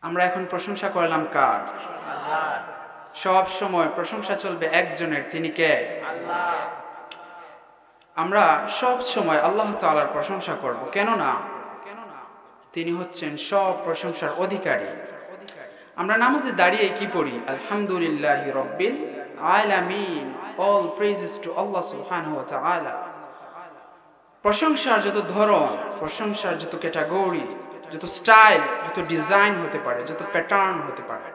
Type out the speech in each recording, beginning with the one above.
আমরা এখন প্রশংসা করলাম কার? আল্লাহ। সব সময় প্রশংসা চলবে একজনের, তিনি কে? আল্লাহ। আমরা সব সময় আল্লাহ তাআলার প্রশংসা করব, কেননা তিনি হচ্ছেন সব প্রশংসার অধিকারী। আমরা নামাজে দাঁড়িয়ে কি পড়ি? আলহামদুলিল্লাহি রাব্বিল আলামিন, অল প্রেজেস টু আল্লাহ সুবহানাহু ওয়া তাআলা। প্রশংসার যত ধরন, প্রশংসার যত ক্যাটাগরি, যত স্টাইল, যত ডিজাইন হতে পারে, যত প্যাটার্ন হতে পারে,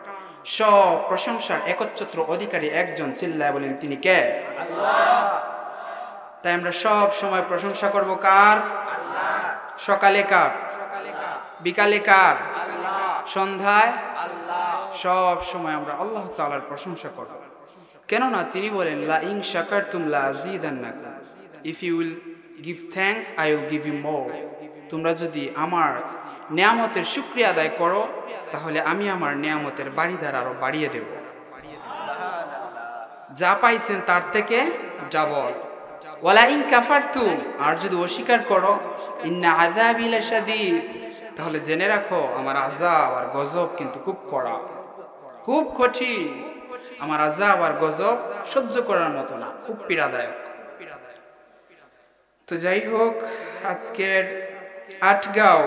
সব প্রশংসার একচ্ছত্র অধিকারী একজন, চিল্লায় বলেন তিনি কে? আল্লাহ। তাই আমরা সব সময় প্রশংসা করব কার? আল্লাহ। সকালে কার? বিকালে কার? আল্লাহ। সন্ধ্যায় আল্লাহ। সব সময় আমরা আল্লাহ তাআলার প্রশংসা করব, কেননা তিনি বলেন লা ইন শাকারতুম লা আযীদান্নাকুম, if you will give thanks I will give you more। তোমরা যদি আমার নিয়ামতের শুকরিয়া আদায় করো তাহলে আমি আমার নিয়ামতের বাড়িদার আরো বাড়িয়ে দেব। যা পাইছেন তার থেকে ডাবল। ওয়ালা ইন কাফারতুম, আর যদি অস্বীকার করো, ইন্না আযাবি লাশাদীদ, তাহলে জেনে রাখো আমার আযাব আর গজব কিন্তু খুব কড়া, খুব কঠিন। আমার আযাব আর গজব সহ্য করার মতো না, খুব পীড়াদায়ক। তো যাই হোক, আজকের আটগাঁও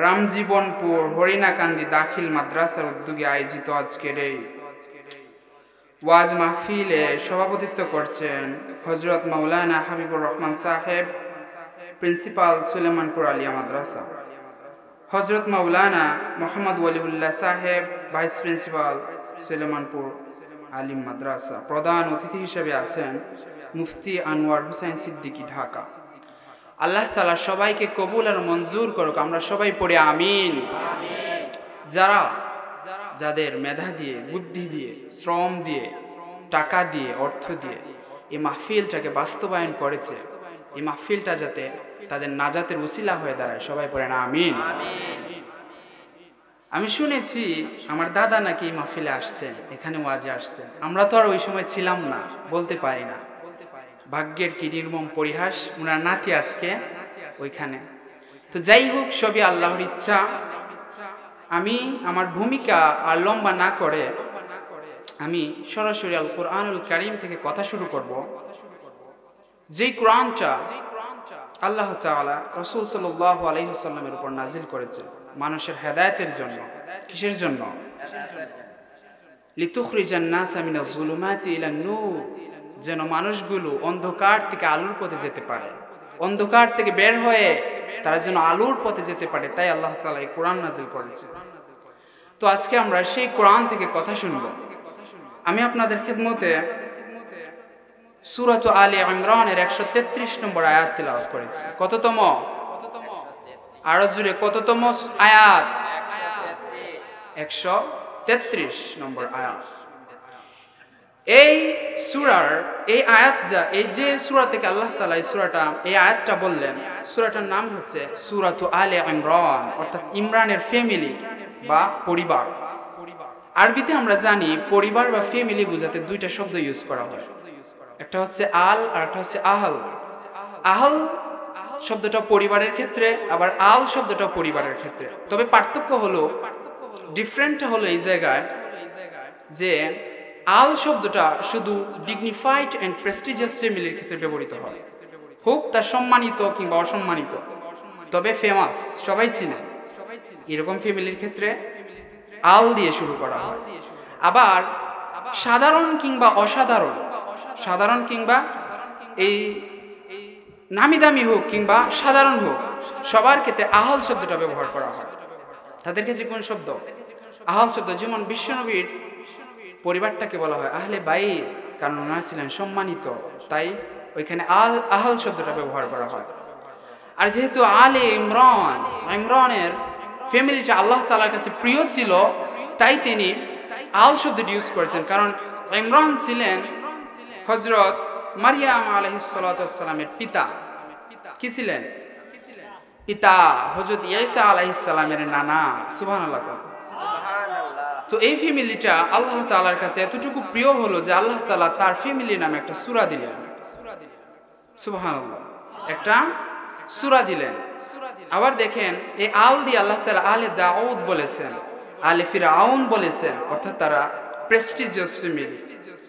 রামজীবনপুর হরিণাকান্দি দাখিল মাদ্রাসার উদ্যোগে আয়োজিত আজকের এই ওয়াজ মাহফিলে সভাপতিত্ব করছেন হযরত মাওলানা হাবিবুর রহমান সাহেব, প্রিন্সিপাল সুলেমানপুর আলিয়া মাদ্রাসা, হযরত মাওলানা মোহাম্মদ ওয়ালিউল্লাহ সাহেব, ভাইস প্রিন্সিপাল সুলেমানপুর আলিম মাদ্রাসা। প্রধান অতিথি হিসেবে আছেন মুফতি আনোয়ার হুসাইন সিদ্দিকী, ঢাকা। আল্লাহ তাআলা সবাইকে কবুল আর মঞ্জুর করুক। আমরা সবাই পড়ে আমিন। যাদের মেধা দিয়ে, বুদ্ধি দিয়ে, শ্রম দিয়ে, টাকা দিয়ে, অর্থ দিয়ে এই মাহফিলটাকে বাস্তবায়ন করেছে, এই মাহফিলটা যাতে তাদের নাজাতের উসিলা হয়ে দাঁড়ায়, সবাই পড়েন আমিন। আমি শুনেছি আমার দাদা নাকি এই মাহফিলে আসতেন, এখানে ওয়াজে আসতেন। আমরা তো আর ওই সময় ছিলাম না, বলতে পারি না। ভাগ্যের কি নির্মম পরিহাস, ওনার নাতি আজকে ওইখানে। তো যাই হোক, সবই আল্লাহর ইচ্ছা। আমি আমার ভূমিকা আর লম্বা না করে আমি সরাসরি আল কোরআনুল কারীম থেকে কথা শুরু করব। যেই কোরআনটা আল্লাহ তাআলা রাসূল সাল্লাল্লাহু আলাইহি ওয়াসাল্লামের উপর নাজিল করেছে মানুষের হেদায়েতের জন্য। কিসের জন্য? লিতুখরিজান নাসা মিনাজ যুলুমাতি ইলান নূর, যেন মানুষগুলো অন্ধকার থেকে আলোর পথে যেতে পারে, অন্ধকার থেকে বের হয়ে তারা যেন আলোর পথে যেতে পারে। তাই আল্লাহ তাআলা এই কোরআন নাজিল করেছেন। তো আজকে আমরা সেই কোরআন থেকে কথা শুনব। আমি আপনাদের খিদমতে সূরাত আলে ইমরানের 133 নম্বর আয়াত তিলাওয়াত করেছি। কততম? আরো জোরে, কততম আয়াত? 133 নম্বর আয়াত। এই সূরার এই আয়াত, এই যে সূরা থেকে আল্লাহ তাআলা এই আয়াতটা বললেন, সূরাটার নাম হচ্ছে সূরাত আলে ইমরান, অর্থাৎ ইমরানের ফ্যামিলি বা পরিবার। আরবিতে আমরা জানি পরিবার বা ফ্যামিলি বোঝাতে দুইটা শব্দ ইউজ করা হয়, একটা হচ্ছে আল আর একটা হচ্ছে আহল। আহল শব্দটা পরিবারের ক্ষেত্রে, আবার আল শব্দটা পরিবারের ক্ষেত্রে। তবে পার্থক্য হলো, ডিফারেন্ট হলো এই জায়গায় যে আল শব্দটা শুধু ডিগনিফাইড এন্ড প্রেস্টিজিয়াস ফ্যামিলির ক্ষেত্রে ব্যবহৃত হয়, হোক তা সম্মানিত কিংবা অসম্মানিত, তবে ফেমাস, সবাই চিনে, এরকম ফ্যামিলির ক্ষেত্রে আল দিয়ে শুরু করা হয়। আবার সাধারণ কিংবা অসাধারণ, সাধারণ কিংবা এই নামি দামি হোক কিংবা সাধারণ হোক, সবার ক্ষেত্রে আহল শব্দটা ব্যবহার করা হয়। তাদের ক্ষেত্রে কোন শব্দ? আহল শব্দ। যেমন বিশ্বনবীর পরিবারটাকে বলা হয় আহলে বাইত, কারণ ওনারা ছিলেন সম্মানিত, তাই ওইখানে আহল শব্দটা ব্যবহার করা হয়। আর যেহেতু আলে ইমরান, ইমরানের ফ্যামিলিটা আল্লাহ তাআলার কাছে প্রিয় ছিল, তাই তিনি আল শব্দটি ইউজ করেছেন। কারণ ইমরান ছিলেন হযরত মারিয়াম আলাইহিস সালাতু ওয়াস সালামের পিতা। কি ছিলেন? পিতা। হযরত ঈসা আলাইহিস সালামের নানা। সুবহানাল্লাহ। তো এই ফ্যামিলিটা আল্লাহ তাআলার কাছে এতটুকু প্রিয় হলো যে আল্লাহ তাআলা তার ফ্যামিলির নামে একটা সূরা দিলেন। সুবহানাল্লাহ, একটা সূরা দিলেন। আবার দেখেন এই আল দিয়ে আল্লাহ তাআলা আলে দাউদ বলেছেন। আলে ফিরাউন বলেছেন, অর্থাৎ তারা প্রেস্টিজিয়াস ফ্যামিলি,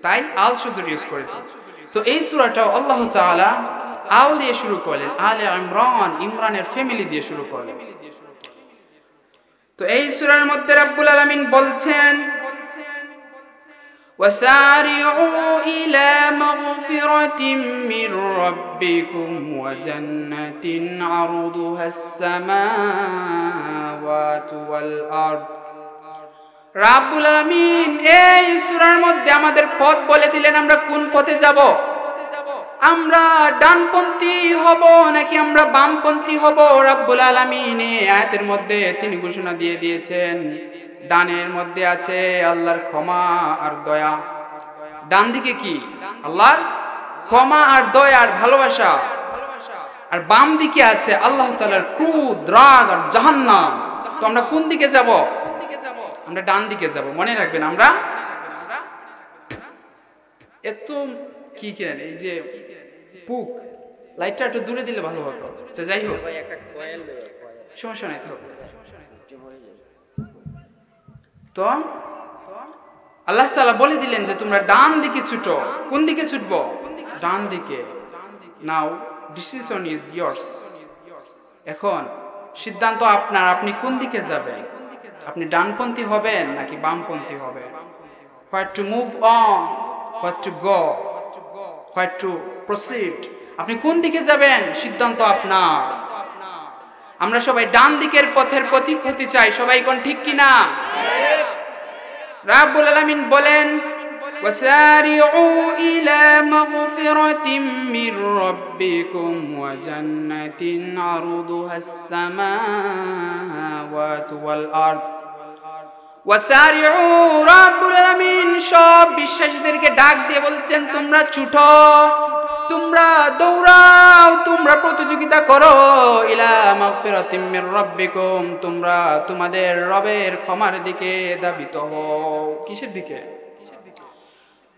তাই আল শব্দ ইউজ করেছেন। তো এই সূরাটাও আল্লাহ তাআলা আল দিয়ে শুরু করলেন, আলে ইমরান, ইমরানের ফ্যামিলি দিয়ে শুরু করলেন। তো এই সূরার মধ্যে রব্বুল আলামিন বলছেন, وسارعوا إلى مغفرة من ربكم وجنة عرضها السماوات والأرض। রব্বুল আলামিন এই সূরার মধ্যে আমাদের পথ বলে দিলেন, আমরা কোন পথে যাব। আমরা ডানপন্থী হব নাকি আমরা বামপন্থী হব। রব্বুল আলামিন এই আয়াতের মধ্যে তিনি ঘোষণা দিয়ে দিয়েছেন, ডানের মধ্যে আছে আল্লাহর ক্ষমা আর দয়া। ডান দিকে কি? আল্লাহর ক্ষমা আর দয়া আর ভালোবাসা। আর বাম দিকে আছে আল্লাহ তাআলার ক্রোধ, রাগ আর জাহান্নাম। তো আমরা কোন দিকে যাব? আমরা ডান দিকে যাব। মনে রাখবেন, আমরা এত কি কেন এই যে পুক লাইটটা একটু দূরে দিলে ভালো হতো। তো যাই হোক, সমস্যা নাই। তো আল্লাহ তাআলা বলে দিলেন যে তোমরা ডান দিকে ছুটো। কোন দিকে ছুটবো? ডান দিকে। নাও ডিসিশন ইজ ইয়ার্স। এখন সিদ্ধান্ত আপনার, আপনি কোন দিকে যাবেন। আপনি ডানপন্থী হবেন নাকি বামপন্থী হবেন? What to move on, what to go, what to proceed. আপনি কোন দিকে যাবেন, সিদ্ধান্ত আপনার। আমরা সবাই ডান দিকের পথের পথিক হতে চাই, সবাই কোন ঠিক কিনা? রব্বুল আলামিন বলেন, ওয়াসারিউ ইলা মাগফিরাতিম মির রাব্বিকুম ওয়া জান্নাতিন আরদুহাস সামাওয়াতু ওয়াল আরদ। ওয়াসারিউ, রব্বুল আলামিন সব বিশ্বাসীদেরকে ডাক দিয়ে বলছেন, তোমরা ছুটো, তোমরা দৌড়াও, তোমরা প্রতিযোগিতা করো। ইলা মাগফিরাতিম মির রাব্বিকুম, তোমরা তোমাদের রবের ক্ষমার দিকে ধাবিত হও। কিসের দিকে?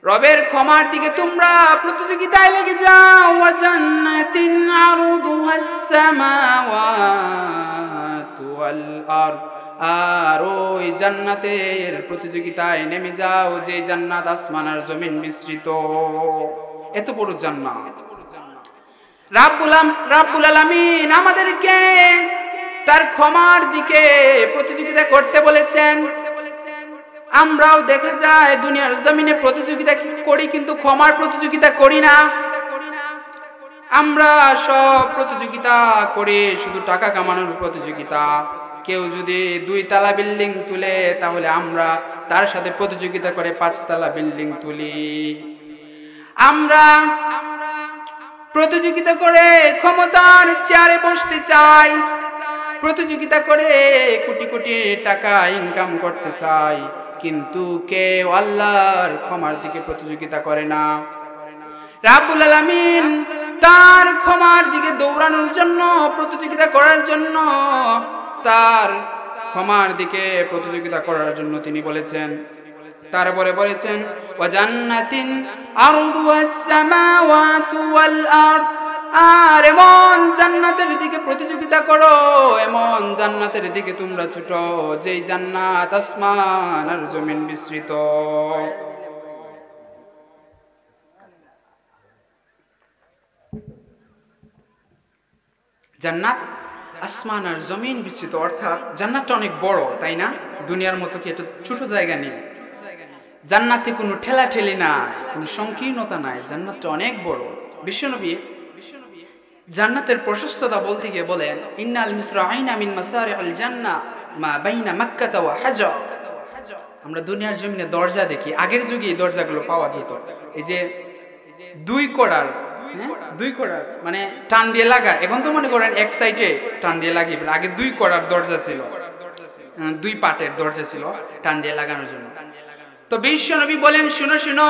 রবের ক্ষমার দিকে তোমরা প্রতিযোগিতায় লেগে যাও। ওয়া জান্নাতিন আরদুহাস সামাওয়াতু ওয়াল আরদ, আর ওই জান্নাতের প্রতিযোগিতায় নেমে যাও যে জান্নাত আসমান আর জমিন মিশ্রিত। এত বড় জান্নাত রব্বুল আলামিন আমাদেরকে তার ক্ষমার দিকে প্রতিযোগিতা করতে বলেছেন। আমরাও দেখা যায় দুনিয়ার জমিনে প্রতিযোগিতা করি, কিন্তু ক্ষমার প্রতিযোগিতা করি না। আমরা সব প্রতিযোগিতা করে শুধু টাকা কামানোর প্রতিযোগিতা। কেউ যদি 2 তলা বিল্ডিং তুলে, তাহলে আমরা তার সাথে প্রতিযোগিতা করে 5 তলা বিল্ডিং তুলি। আমরা প্রতিযোগিতা করে ক্ষমতার চেয়ারে বসতে চাই, প্রতিযোগিতা করে কোটি কোটি টাকা ইনকাম করতে চাই, কিন্তু কেউ আল্লাহর ক্ষমার দিকে প্রতিযোগিতা করে না। রব্বুল আলামিন তার ক্ষমার দিকে দৌড়ানোর জন্য, প্রতিযোগিতা করার জন্য, তার ক্ষমার দিকে প্রতিযোগিতা করার জন্য তিনি বলেছেন, তারপরে বলেছেন, ওয়া জান্নাতিন আরদুহাস সামাওয়াতু ওয়াল আরদ, আর এমন জান্নাতের দিকে প্রতিযোগিতা করো, এমন জান্নাতের দিকে তোমরা ছুটো যেই জান্নাত আসমান আর জমিন মিশ্রিত। জান্নাত আসমান আর জমিন মিশ্রিত, অর্থাৎ জান্নাতটা অনেক বড়, তাই না? দুনিয়ার মতো কি এত ছোট জায়গা নেই। জান্নাতে কোনো ঠেলাঠেলি নাই, কোনো সংকীর্ণতা নাই, জান্নাতটা অনেক বড়। বিশ্বনবী জান্নাতের প্রশস্ততা বলতে গিয়ে বলেন, ইন্নাল মিসরাইনা মিন মাসারিল জান্নাহ মা বাইনা মক্কা ওয়া হাজর। আমরা দুনিয়ার জমিনে দরজা দেখি, আগের যুগে এই দরজাগুলো পাওয়া যেত। এই যে 2 কোড়ার, 2 কোড়ার মানে টান দিয়ে লাগা। এখন তো মনে করেন এক সাইডে টান দিয়ে লাগিয়ে, আগে 2 কোড়ার দরজা ছিল, 2 পাটের দরজা ছিল টান দিয়ে লাগানোর জন্য। তো বিশ্বনবী বলেন, শুনো শুনো,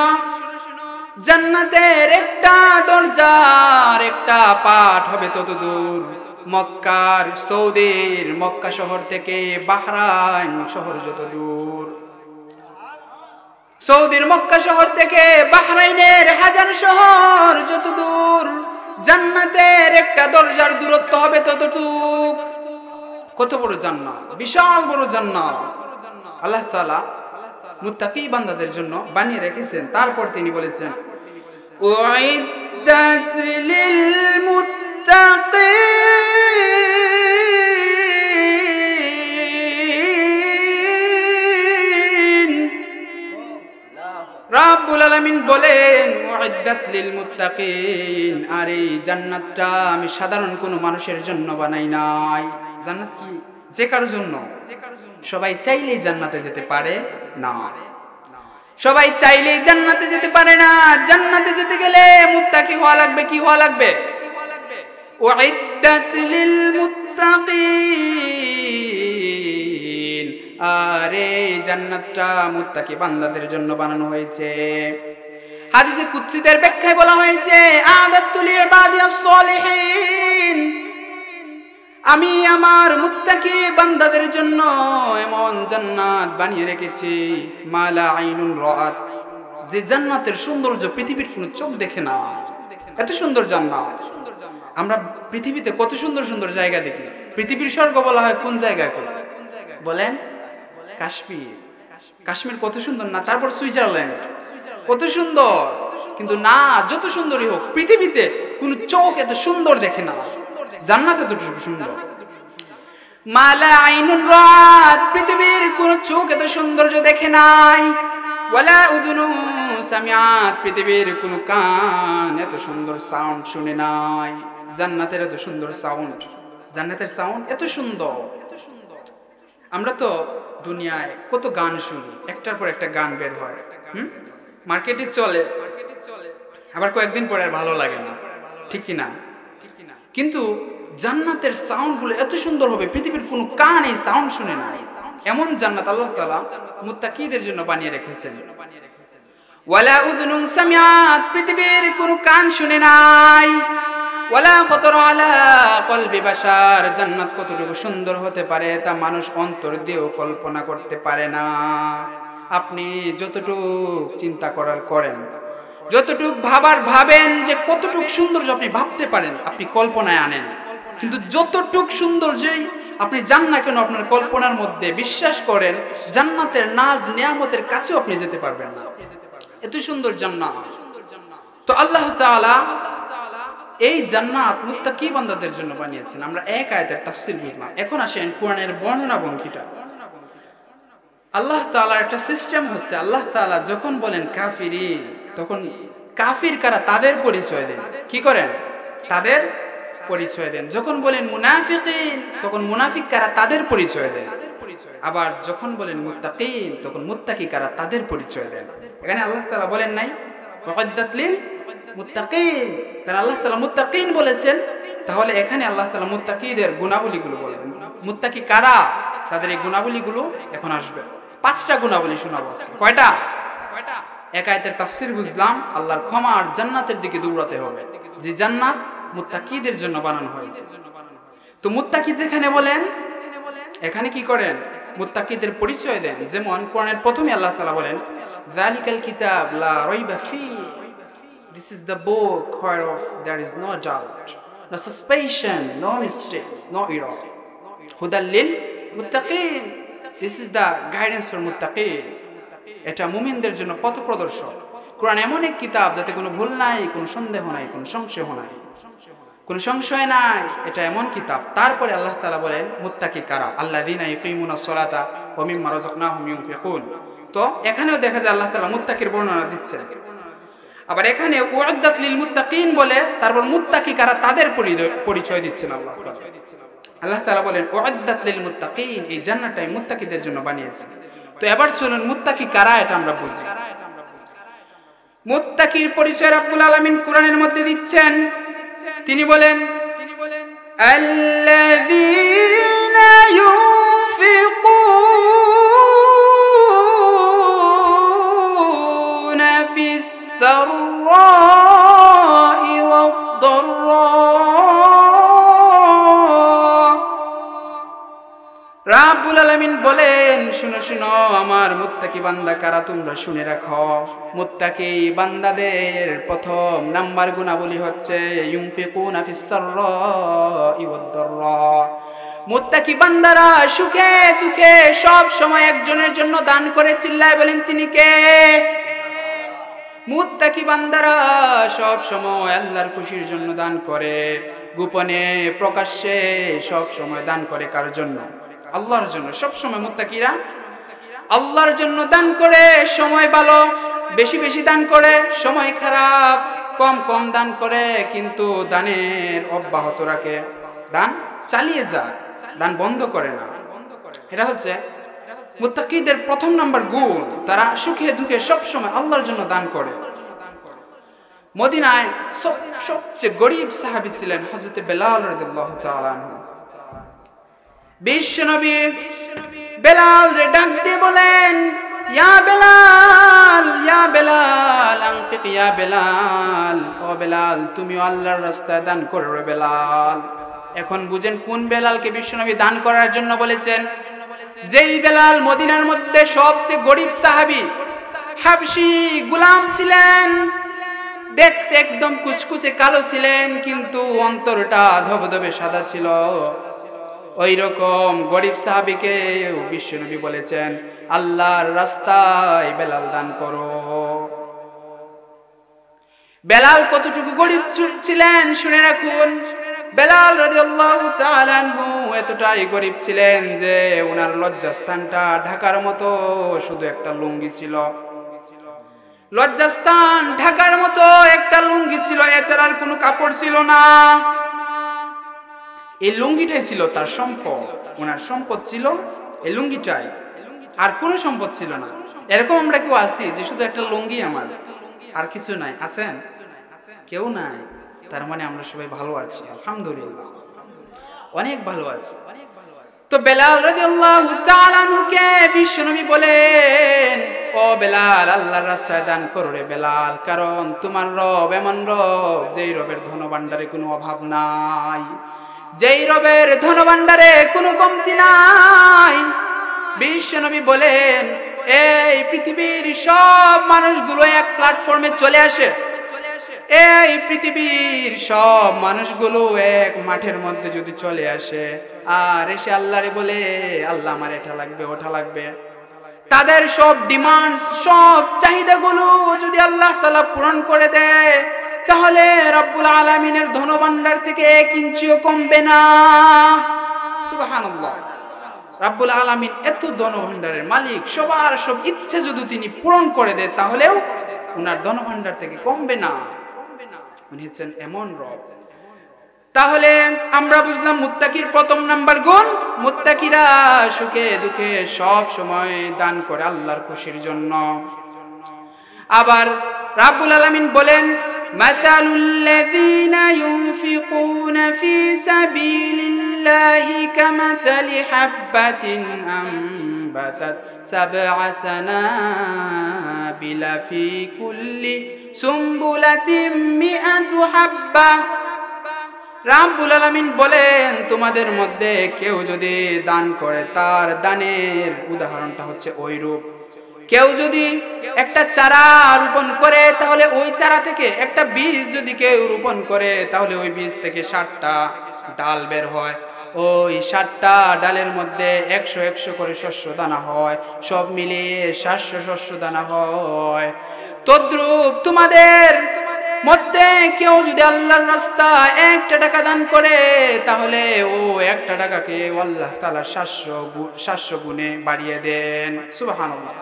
জান্নাতের একটা দরজার একটা পাট হবে তত দূর, মক্কার সৌদির মক্কা শহর থেকে বাহরাইন শহর যত দূর, সৌদির মক্কা শহর থেকে বাহরাইনের হাজার শহর যত দূর, জান্নাতের একটা দরজার দূরত্ব হবে ততটুক। কত বড় জান্নাত, বিশাল বড় জান্নাত। আল্লাহ তাআলা মুত্তাকি বান্দাদের জন্য বানিয়ে রেখেছেন। তারপর তিনি বলেছেন উইদ্দাত লিল মুত্তাকিন। রাব্বুল আলামিন বলেন উইদ্দাত লিল মুত্তাকিন, আর এই জান্নাতটা আমি সাধারণ কোনো মানুষের জন্য বানাই নাই। জান্নাত কি যে কারোর জন্য? সবাই চাইলেই জান্নাতে যেতে পারে না, সবাই চাইলেই জান্নাতে যেতে পারে না। জান্নাতে যেতে গেলে মুত্তাকি হওয়া লাগবে। কি হওয়া লাগবে? উইদ্দাত লিল মুত্তাকিন, আরে জান্নাতটা মুত্তাকি বান্দাদের জন্য বানানো হয়েছে। হাদিসে কুদসিদের ব্যাখ্যায় বলা হয়েছে আ'দাতু লি'ইবাদিয়াস সালিহিন, আমি আমার মুত্তাকি বান্দাদের জন্য এমন জান্নাত বানিয়ে রেখেছি মালা আইনুন রাআত, যে জান্নাতের সৌন্দর্য পৃথিবীর কোনো চোখ দেখে না। এত সুন্দর জান্নাত। আমরা পৃথিবীতে কত সুন্দর সুন্দর জায়গা দেখি। পৃথিবীর স্বর্গ বলা হয় কোন জায়গাকে বলেন? কাশ্মীর। কাশ্মীর কত সুন্দর না? তারপর সুইজারল্যান্ড কত সুন্দর, কিন্তু না, যত সুন্দরই হোক পৃথিবীতে কোন চোখ এত সুন্দর দেখে না। জান্নাতে তো সুন্দর। মালা আইনুন রাত, পৃথিবীর কোন চোখ এত সৌন্দর্য দেখে নাই। ওয়ালা উযুনু সামিআত, পৃথিবীর কোন কান এত সুন্দর সাউন্ড শুনে নাই। জান্নাতের এত সুন্দর সাউন্ড, জান্নাতের সাউন্ড এত সুন্দর। আমরা তো দুনিয়ায় কত গান শুনি, একটার পর একটা গান বের হয়, মার্কেটে চলে, আবার কয়েকদিন পরে আর ভালো লাগে না, ঠিক কি না? কিন্তু জান্নাতের সাউন্ড গুলো এত সুন্দর হবে, পৃথিবীর কোনো কান এই সাউন্ড শুনে না। এমন জান্নাত আল্লাহ তাআলা মুত্তাকিদের জন্য বানিয়ে রেখেছেন। ওয়ালা উযুনুন সামিআত, পৃথিবীর কোনো কান শুনে নাই। ওয়ালা খাতারা আলা কলবি বাশার, জান্নাত কতটুকু সুন্দর হতে পারে তা মানুষ অন্তর দিয়েও কল্পনা করতে পারে না। আপনি যতটুকু চিন্তা করার করেন, যতটুক ভাবার ভাবেন যে কতটুক সৌন্দর্য আপনি ভাবতে পারেন, আপনি কল্পনায় আনেন, কিন্তু যতটুক সৌন্দর্যই আপনি যান না কেন আপনার কল্পনার মধ্যে, বিশ্বাস করেন জান্নাতের নাজ নিয়ামতের কাছেও আপনি যেতে পারবেন না। এত সুন্দর জান্নাত। তো আল্লাহ তাআলা এই জান্নাত মুত্তাকি বান্দাদের জন্য বানিয়েছেন। আমরা এক আয়াতের তাফসীর বুঝলাম। এখন আসেন কোরআনের বর্ণনা ভঙ্গিটা। আল্লাহ তাআলার একটা সিস্টেম হচ্ছে, আল্লাহ তাআলা যখন বলেন কাফিরিন, তখন কাফির কারা তাদের পরিচয় দেন। কি করেন? তাদের পরিচয় দেন। যখন বলেন মুনাফিকিন, তখন মুনাফিক কারা তাদের পরিচয় দেন। আবার যখন বলেন মুত্তাকিন, তখন মুত্তাকি কারা তাদের পরিচয় দেন। এখানে আল্লাহ তাআলা বলেন নাই ওয়া'আদ্দাত লিল মুত্তাকিন, কারণ আল্লাহ তাআলা মুত্তাকিন বলেছেন, তাহলে এখানে আল্লাহ তাআলা মুত্তাকিদের গুণাবলীগুলো বলেন। মুত্তাকি কারা, তাদের এই গুণাবলীগুলো এখন আসবে। 5টা গুণাবলী শোনাবো আজকে। কয়টা? এক আয়াতের তাফসীর বুঝলাম, আল্লাহর ক্ষমা আর জান্নাতের দিকে দৌড়াতে হবে, যে জান্নাত মুত্তাকিদের জন্য বানানো হয়েছে। তো মুত্তাকি যেখানে বলেন, এখানে কি করেন? মুত্তাকিদের পরিচয় দেন। যেমন কোরআনের প্রথমে আল্লাহ তাআলা বলেন যালিকাল কিতাব লা রাইবা ফি, this is the book whereof there is no doubt, no suspicion, no mistakes, no error, হুদাল লিল মুত্তাকিন, this is the guidance for মুত্তাকিন। এটা মুমিনদের জন্য পথ প্রদর্শক। কোরআন এমন এক কিতাব যাতে কোনো ভুল নাই, কোনো সন্দেহ নাই, কোনো সংশয় নাই, কোনো সংশয় নাই। এটা এমন কিতাব। তারপরে আল্লাহ তাআলা বলেন মুত্তাকি কারা, আল্লাযীনা ইয়াকিমুনাস সালাতা ওয়া মিম্মা রাযাকনাহুম ইউনফিকুন। তো এখানেও দেখা যায় আল্লাহ তাআলা মুত্তাকির বর্ণনা দিচ্ছেন। আবার এখানে উ'আদ্দাত লিল মুত্তাকিন বলে তারপর মুত্তাকি কারা তাদের পরিচয় দিচ্ছেন আল্লাহ তাআলা। আল্লাহ তাআলা বলেন উ'আদ্দাত লিল মুত্তাকিন, এই জান্নাতটাই মুত্তাকিদের জন্য বানিয়েছেন। তো এবার চলুন মুত্তাকি কারা এটা আমরা বুঝি। মুত্তাকির পরিচয় রাব্বুল আলামিন কোরআনের মধ্যে দিচ্ছেন। তিনি বলেন আল্লাযীনা ইউনফিকুনা ফিস সাররাই ওয়াদ-দাররা। রাব্বুল আলামিন বলেন শুনো শুনো আমার মুত্তাকি বান্দা কারা তোমরা শুনে রাখো। মুত্তাকি বান্দাদের প্রথম নাম্বার গুণাবলী হচ্ছে ইউনফিকুনা ফিস সাররাই ওয়াদ-দাররা, মুত্তাকি বান্দারা সুখে দুঃখে সব সময় একজনের জন্য দান করে, চিল্লায় বলেন তিনি কে? মুত্তাকি বান্দারা সব সময় আল্লাহর খুশির জন্য দান করে, গোপনে প্রকাশ্যে সব সময় দান করে। কার জন্য? আল্লাহর জন্য। সব সময় মুত্তাকিরা আল্লাহর জন্য দান করে। সময় ভালো বেশি বেশি দান করে, সময় খারাপ কম কম দান করে, কিন্তু দানের অব্যাহত রাখে, দান চালিয়ে যায়, দান বন্ধ করে না। এটা হচ্ছে মুত্তাকিদের প্রথম নাম্বার গুণ। তারা সুখে দুঃখে সব সময় আল্লাহর জন্য দান করে। মদিনায় সবচেয়ে গরিব সাহাবী ছিলেন হযরত বেলাল রাদিয়াল্লাহু তাআলা আনহু। বিশ্বনবী বেলাল রে ডাক দিয়ে বলেন, ইয়া বেলাল, ইয়া বেলাল, আনফিক ইয়া বেলাল, ও বেলাল তুমি আল্লাহর রাস্তায় দান করো রে বেলাল। এখন বুঝেন কোন বেলালকে বিশ্বনবী দান করার জন্য বলেছেন? যেই বেলাল মদিনার মধ্যে সবচেয়ে গরিব সাহাবী, হাবশী গোলাম ছিলেন, দেখতে একদম কুচকুচে কালো ছিলেন, কিন্তু অন্তরটা ধবধবে সাদা ছিল। ওই রকম গরিব সাহাবীকে বিশ্বনবী বলেছেন, আল্লাহর রাস্তায় বেলাল দান করো। বেলাল কতটুকু গরিব ছিলেন শুনে রাখুন। বেলাল রাদিয়াল্লাহু তাআলা আনহু এতটাই গরিব ছিলেন যে ওনার লজ্জাস্থানটা ঢাকার মতো শুধু একটা লুঙ্গি ছিল। লজ্জাস্থান ঢাকার মতো একটা লুঙ্গি ছিল, এছাড়া আর কোনো কাপড় ছিল না। এই লুঙ্গিটাই ছিল তার সম্পদ। ওনার সম্পদ ছিল এই লুঙ্গিটাই, আর কোনো সম্পদ ছিল না। এরকম আমরা কেউ আছি যে শুধু একটা লুঙ্গি আমার, আর কিছু নাই? আছেন? কেউ নাই। তার মানে আমরা সবাই ভালো আছি, আলহামদুলিল্লাহ, অনেক ভালো আছি। তো বেলাল রাদিয়াল্লাহু তাআলা আনহুকে বিশ্বনবী বলেন, ও বেলাল আল্লাহর রাস্তায় দান করো রে বেলাল, কারণ তোমার রব এমন রব যেই রবের ধনভাণ্ডারে কোনো অভাব নাই, যেই রবের ধনভাণ্ডারে কোনো কমতি নাই। বিশ্বনবী বলেন, এই পৃথিবীর সব মানুষগুলো এক প্ল্যাটফর্মে চলে আসে, এই পৃথিবীর সব মানুষগুলো এক মাঠের মধ্যে যদি চলে আসে আর এসে আল্লাহরে বলে, আল্লাহ আমার এটা লাগবে ওটা লাগবে, তাদের সব ডিমান্ডস সব চাহিদাগুলো যদি আল্লাহ তাআলা পূরণ করে দেয়, তাহলে রব্বুল আলামিনের ধনভাণ্ডার থেকে 1 ইঞ্চিও কমবে না। সুবহানাল্লাহ। রব্বুল আলামিন এত ধনভাণ্ডারের মালিক, সবার সব ইচ্ছে যদি তিনি পূরণ করে দেয় তাহলেও ওনার ধনভাণ্ডার থেকে কমবে না। উনি হচ্ছেন এমন রব। তাহলে আমরা বুঝলাম মুত্তাকির প্রথম নাম্বার গুণ, মুত্তাকিরা সুখে দুঃখে সব সময় দান করে আল্লাহর খুশির জন্য। আবার রাব্বুল আলামিন বলেন, মাসালুল লাযীনা ইউনফিকুনা ফি সাবিলিল্লাহি কামাসালি হাববাতিন আমবাতাত সাবআ সানাবিলা ফি কুল্লি সুম্বুলাতিন মিআতু হাব্বা। রাব্বুল আলামিন বলেন, তোমাদের মধ্যে কেউ যদি দান করে তার দানের উদাহরণটা হচ্ছে ওইরূপ। কেউ যদি একটা চারা রোপণ করে তাহলে ওই চারা থেকে একটা বীজ যদি কেউ রোপণ করে তাহলে ওই বীজ থেকে 60টা ডাল বের হয়। ওই 60টা ডালের মধ্যে 100 করে শস্য দানা হয়, সব মিলিয়ে 700 শস্য দানা হয়। তদ্রূপ তোমাদের মধ্যে কেউ যদি আল্লাহর রাস্তায় 1টা টাকা দান করে তাহলে ও 1টা টাকাকে আল্লাহ তাআলা 700 গুণে বাড়িয়ে দেন। সুবহানাল্লাহ।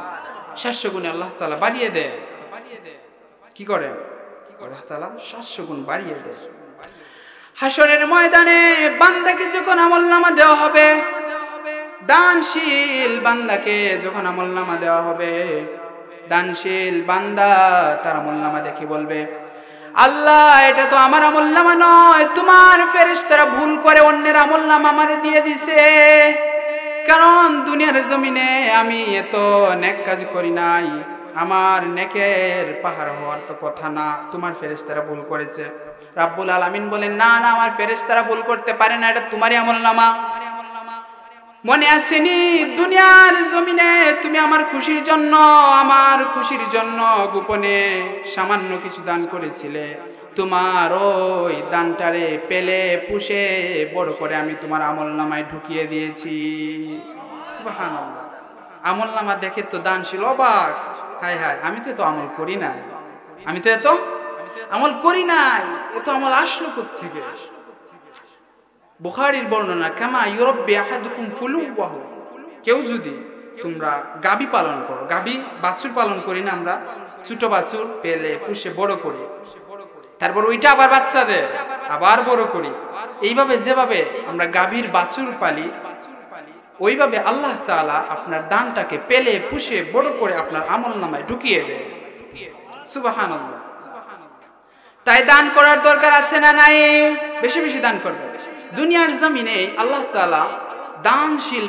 700 গুণে আল্লাহ তাআলা বাড়িয়ে দেন। কি করেন? আল্লাহ তাআলা 700 গুণ বাড়িয়ে দেন। হাসরের ময়দানে বান্দাকে যখন আমলনামা দেওয়া হবে, দানশীল বান্দাকে যখন আমলনামা দেওয়া হবে, দানশীল বান্দা তার আমলনামা দেখে বলবে, আল্লাহ এটা তো আমার আমলনামা নয়, তোমার ফেরেশতারা ভুল করে অন্যের আমলনামা আমারে দিয়ে দিছে, কারণ দুনিয়ার জমিনে আমি এত নেক কাজ করি নাই, আমার নেকের পাহাড় হওয়ার তো কথা না, তোমার ফেরেশতারা ভুল করেছে। রাব্বুল আলামিন বলেন, না না, আমার ফেরেশতারা ভুল করতে পারে না, এটা তোমারই আমলনামা। মনে আসেনি দুনিয়ার জমিনে তুমি আমার খুশির জন্য গোপনে সামান্য কিছু দান করেছিলে, তোমার ওই দানটারে পেলে পুষে বড় করে আমি তোমার আমলনামায় ঢুকিয়ে দিয়েছি। সুবহানাল্লাহ। আমলনামা দেখে তো দানশীল অবাক, হায় হায়, আমি তো এত আমল করি নাই, আমি তো এত আমল করি নাই, এত আমল আসলো কোত্থেকে? বুখারীর বর্ণনা, কামা ইউরাব্বি আহাদুকুম ফুলুওয়াহু, কেউ যদি তোমরা গাবি পালন করো, গাবি বাছুর পালন করি না আমরা, ছোট বাছুর পেলে পুষে বড় করি, তারপর ওইটা আবার বাচ্চা দেয়, আবার বড় করি, এইভাবে যেভাবে আমরা গাভীর বাছুর পালি, ওইভাবে আল্লাহ তাআলা আপনার দানটাকে পেলে পুষে বড় করে আপনার আমলনামায় ঢুকিয়ে দেয়। সুবহানাল্লাহ। তাই দান করার দরকার আছে না নাই? বেশি বেশি দান করবে। দুনিয়ার জমিনে আল্লাহ তাআলা দানশীল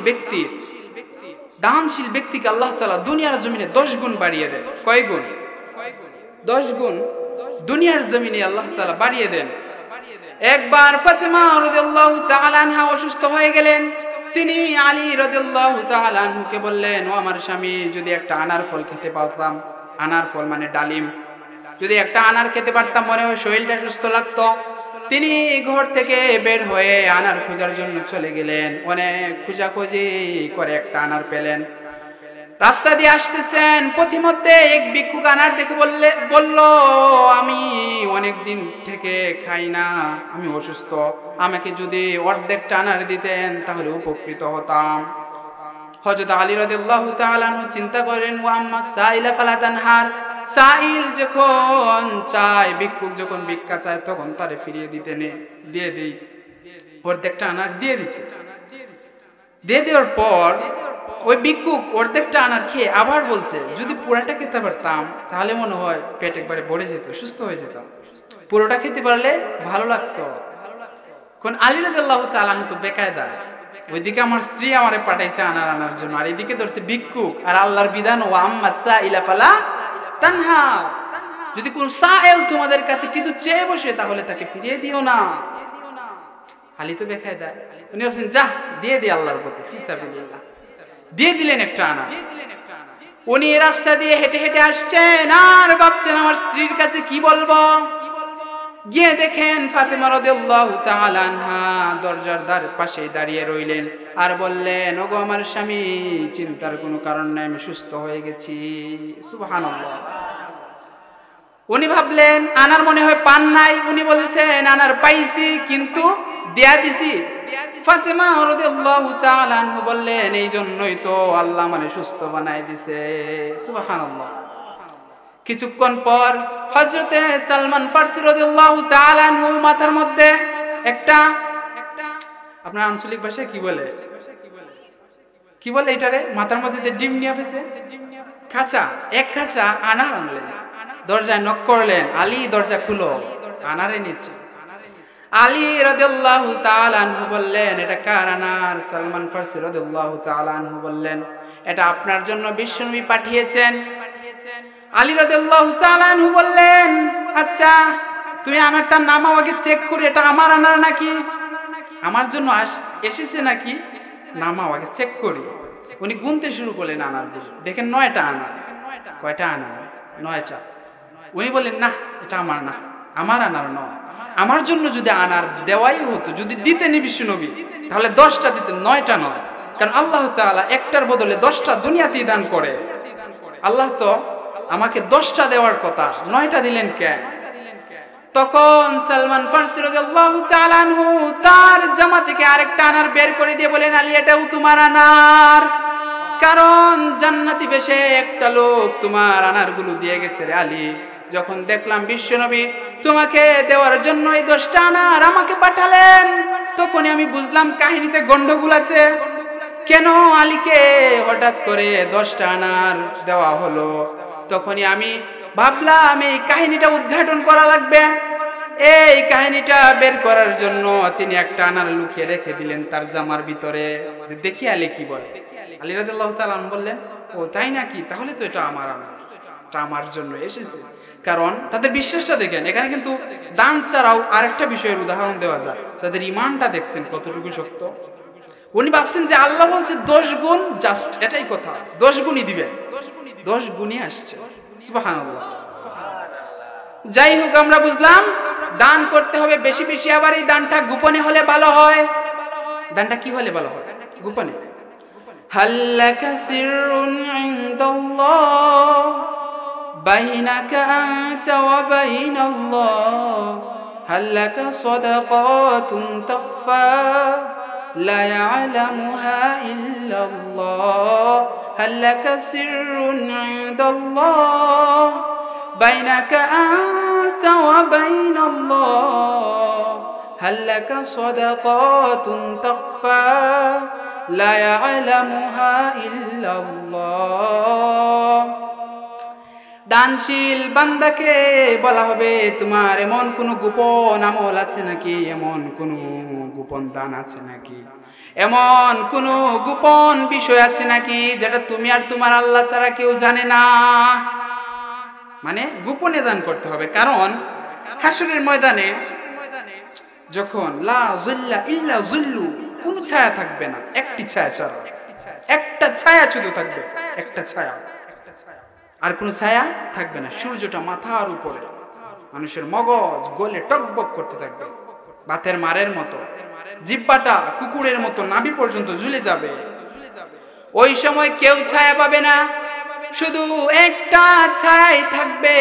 ব্যক্তিকে আল্লাহ তাআলা দুনিয়ার জমিনে 10 গুণ বাড়িয়ে দেন। কয় গুণ? 10 গুণ দুনিয়ার জমিনে আল্লাহ তাআলা বাড়িয়ে দেন। একবার ফাতেমা রাদিয়াল্লাহু তাআলা আনহা অসুস্থ হয়ে গেলেন। তিনি আলী রাদিয়াল্লাহু তাআলা আনহুকে বললেন, ও আমার স্বামী, যদি একটা আনার ফল খেতে পারতাম, আনার ফল মানে ডালিম, যদি একটা আনার খেতে পারতাম মনে হয় শরীরটা সুস্থ লাগতো। তিনি ঘর থেকে বের হয়ে আনার খোঁজার জন্য চলে গেলেন। অনেক খোঁজাখুঁজি করে একটা আনার পেলেন। রাস্তা দিয়ে আসতেছেন, পথিমধ্যে এক ভিক্ষুক আনার দেখে বলল, আমি অনেক দিন থেকে খাই না, আমি অসুস্থ, আমাকে যদি অর্ধেকটা আনার দিতেন তাহলে উপকৃত হতাম। হযরত আলী রাদিয়াল্লাহু তাআলা আনহু চিন্তা করেন, ওয়া আম্মা সাইলা ফালা তানহার, সাইল যখন চায়, ভিক্ষুক যখন ভিক্ষা চায় তখন তারে ফিরিয়ে দিতে দিয়ে দেই, অর্ধেকটা আনার দিয়ে দিচ্ছে। দিয়ে দেওয়ার পর ওই ভিক্ষুক অর্ধেকটা আনার খেয়ে আবার বলছে, যদি পুরাটা খেতে পারতাম তাহলে মনে হয় পেট একবারে ভরে যেত, সুস্থ হয়ে যেতাম, পুরোটা খেতে পারলে ভালো লাগতো। কোন আলী রাদিয়াল্লাহু তাআলা আনহু তো বেকায়দা, ওইদিকে আমার স্ত্রী আমারে পাঠাইছে আনার জন্য, আর এইদিকে ধরছে ভিক্ষুক, আর আল্লাহর বিধান, ওয়া আম্মা সাইলা ফালা তানহা, যদি কোন সাইল তোমাদের কাছে কিছু চেয়ে বসে তাহলে তাকে ফিরিয়ে দিও না। আলী তো বেকায়দা, উনি বলছেন, যা দিয়ে দি আল্লাহর প্রতি, ফিসাবিলিল্লাহ, দিয়ে দিলেন একটা আনা। উনি রাস্তা দিয়ে হেঁটে হেঁটে আসছেন আর ভাবছেন আমার স্ত্রীর কাছে কি বলবো। গিয়ে দেখেন ফাতেমা রাদিয়াল্লাহু তাআলা আনহা দরজার পাশে দাঁড়িয়ে রইলেন আর বললেন, ওগো আমার স্বামী, চিন্তার কোনো কারণ নাই, আমি সুস্থ হয়ে গেছি। সুবহানাল্লাহ। উনি ভাবলেন আনার মনে হয় পান নাই, উনি বলছেন আনার পাইছি কিন্তু দেয়া দিছি। ফাতেমা রাদিয়াল্লাহু তাআলা আনহা বললেন, এই জন্যই তো আল্লাহ আমারে সুস্থ বানাই দিছে। সুবহানাল্লাহ। কিছুক্ষণ পর হযরতে সালমান ফারসি রাদিয়াল্লাহু তাআলা আনহু মাথার মধ্যে একটা, আপনার আঞ্চলিক ভাষায় কি বলে এটারে, মাথার মধ্যে যে ডিম নিয়ে পেছে, খাঁচা, এক খাঁচা আনার আনলেন, দরজায় নক করলেন, আলী দরজা খুলো, আনারে নিচে। আলী রাদিয়াল্লাহু তাআলা আনহু বললেন, এটা কার আনার? সালমান ফারসি রাদিয়াল্লাহু তাআলা আনহু বললেন, এটা আপনার জন্য বিশ্বনবী পাঠিয়েছেন। আলী রাদিয়াল্লাহু তাআলা আনহু বললেন, আচ্ছা তুমি আনারটা নামাও, আগে চেক করি এটা আমার আনার নাকি, আমার জন্য এসেছে নাকি, নামাও আগে চেক করি। উনি গুনতে শুরু করলেন আনার, দেখেন 9টা আনার। কয়টা আনার? 9টা। উনি বললেন, না এটা আমার না, আমার আনার নয়, আমার জন্য যদি আনার দেওয়াই হতো, যদি দিতেন বিশ্বনবী, তাহলে 10টা দিতেন, 9টা নয়। কারণ আল্লাহ তাআলা একটার বদলে 10টা দুনিয়াতেই দান করে। আল্লাহ তো আমাকে 10টা দেওয়ার কথা, 9টা দিলেন কেন? তখন সালমান ফারসি রাদিয়াল্লাহু তাআলা আনহু তার জামা থেকে আরেকটা আনার বের করে দিয়ে বলেন, আলী এটাও তোমার আনার, কারণ জান্নাতি বেশে একটা লোক তোমার আনারগুলো দিয়ে গেছে রে আলী। যখন দেখলাম বিশ্বনবী তোমাকে দেওয়ার জন্য এই 10টা আনার আমাকে পাঠালেন, তখনই আমি বুঝলাম কাহিনীতে গন্ডগোল আছে। কেন আলীকে হঠাৎ করে 10টা আনার দেওয়া হলো? তখনই আমি ভাবলাম এই কাহিনীটা উদ্ঘাটন করা লাগবে। এই কাহিনীটা বের করার জন্য তিনি একটা আনার লুকিয়ে রেখে দিলেন তার জামার ভিতরে, দেখি আলী কি বলে। আলী রাদিয়াল্লাহু তাআলা বললেন, ও তাই নাকি, তাহলে তো এটা আমার আনার, এটা আমার জন্য এসেছে। কারণ তাদের বিশ্বাসটা দেখেন, এখানে কিন্তু দান ছাড়াও আরেকটা বিষয়ের উদাহরণ দেওয়া যায়, তাদের ঈমানটা দেখছেন কতটুকু শক্ত। উনি ভাবছেন যে আল্লাহ বলছে 10 গুণ, জাস্ট এটাই কথা, 10 গুণই দিবেন, 10 গুণই আসছে। সুবহানাল্লাহ। যাই হোক, আমরা বুঝলাম দান করতে হবে বেশি বেশি, আবার এই দানটা গোপনে হলে ভালো হয়। দানটা কি হলে ভালো হয়? গোপনে। হাল্লাকা সিররুন ইনদাল্লাহ বাইনাকা আনতা ওয়া বাইনাল্লাহ, হাল্লাকা সাদাকাতুন তাখফা লা ইয়ালামুহা ইল্লাল্লাহ, হাল্লাকা সিররুন ইনদাল্লাহ বাইনাকা আনতা ওয়া বাইনাল্লাহ, হাল্লাকা সাদাকাতুন তাখফা লা ইয়ালামুহা ইল্লাল্লাহ। দানশীল বান্দাকে বলা হবে তোমার এমন কোন গোপন আমল আছে নাকি, এমন কোন গোপন দান আছে নাকি, এমন কোন গোপন বিষয় আছে নাকি যেটা তুমি আর তোমার আল্লাহ ছাড়া কেউ জানে না। মানে গোপনে দান করতে হবে, কারণ হাসরের ময়দানে যখন লা যুল্লা ইল্লা যুল্লু, কোন ছায়া থাকবে না, একটি ছায়া ছাড়া, একটা ছায়া শুধু থাকবে, একটা ছায়া, আর কোন ছায়া থাকবে না। সূর্যটা মাথার উপরে, মানুষের মগজ গলে টকবক করতে থাকবে ভাতের মারের মতো, জিহ্বাটা কুকুরের মতো নাভি পর্যন্ত ঝুলে যাবে। ওই সময় কেউ ছায়া পাবে না, শুধু একটা ছায়াই থাকবে,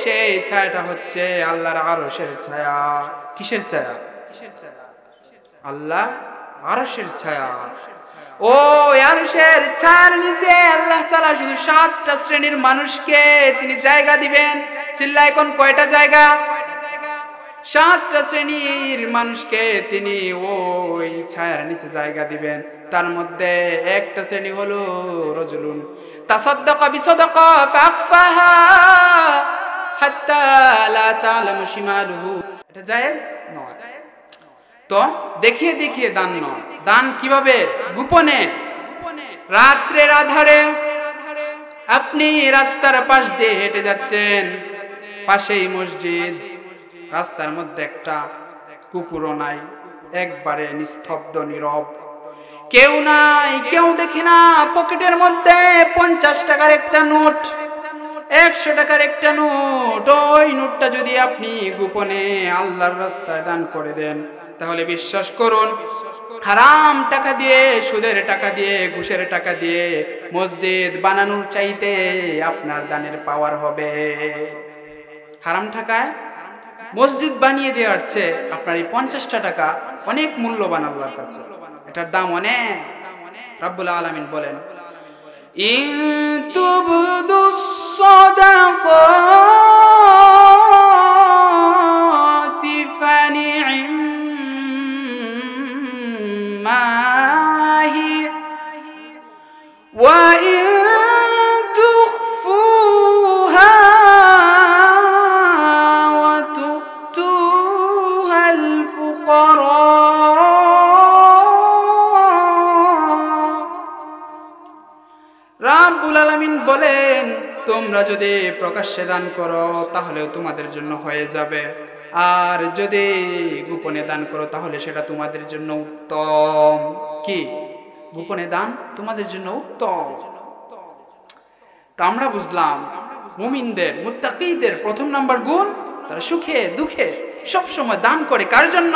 সেই ছায়াটা হচ্ছে আল্লাহর আরশের ছায়া। কিসের ছায়া? আল্লাহ আরশের ছায়া। ও আরশের ছায়ার নিচে আল্লাহ তাআলা শুধু 7টা শ্রেণীর মানুষকে তিনি জায়গা দিবেন। চিল্লায় কোন কয়টা জায়গা? 7টা শ্রেণীর মানুষকে তিনি ওই ছায়ার নিচে জায়গা দিবেন। তার মধ্যে একটা শ্রেণী হলো রাজুলুন তাসাদ্দাকা বিসাদাকা ফাআখফাহা হাত্তা লা তা'লামু শিমালুহু। এটা জায়েজ নয়। তো দেখিয়ে দেখিয়ে দান নয়। দান কিভাবে? গোপনে, রাত্রের আধারে। আপনি রাস্তার পাশ দিয়ে হেঁটে যাচ্ছেন, পাশেই মসজিদ, রাস্তার মধ্যে একটা কুকুরও নাই, একবারে নিস্তব্ধ নীরব, কেউ নাই, কেউ দেখি না। পকেটের মধ্যে 50 টাকার একটা নোট, 100 টাকার একটা নোট। ওই নোটটা যদি আপনি গোপনে আল্লাহর রাস্তায় দান করে দেন, তাহলে বিশ্বাস করুন, হারাম টাকা দিয়ে, সুদের টাকা দিয়ে, ঘুষের টাকা দিয়ে মসজিদ বানানোর চাইতে আপনার দানের পাওয়ার হবে। হারাম টাকায় মসজিদ বানিয়ে দেওয়ার চেয়ে আপনার এই 50টা টাকা অনেক মূল্যবান আল্লাহর কাছে, এটার দাম অনেক। রাব্বুল আলামিন বলেন, ইন তুবদুস সাদাকাতি ফানি'ম্মা হি ওয়া ইন তুখফুহা ওয়া তু'তুহাল ফুকারা। রাব্বুল আলামিন বলেন, তোমরা যদি প্রকাশ্যে দান করো তাহলেও তোমাদের জন্য হয়ে যাবে, আর যদি গোপনে দান করো তাহলে সেটা তোমাদের জন্য উত্তম। কি? গোপনে দান তোমাদের জন্য উত্তম। তো আমরা বুঝলাম মুমিনদের, মুত্তাকিদের প্রথম নাম্বার গুণ, তারা সুখে দুঃখে সব সময় দান করে। কার জন্য?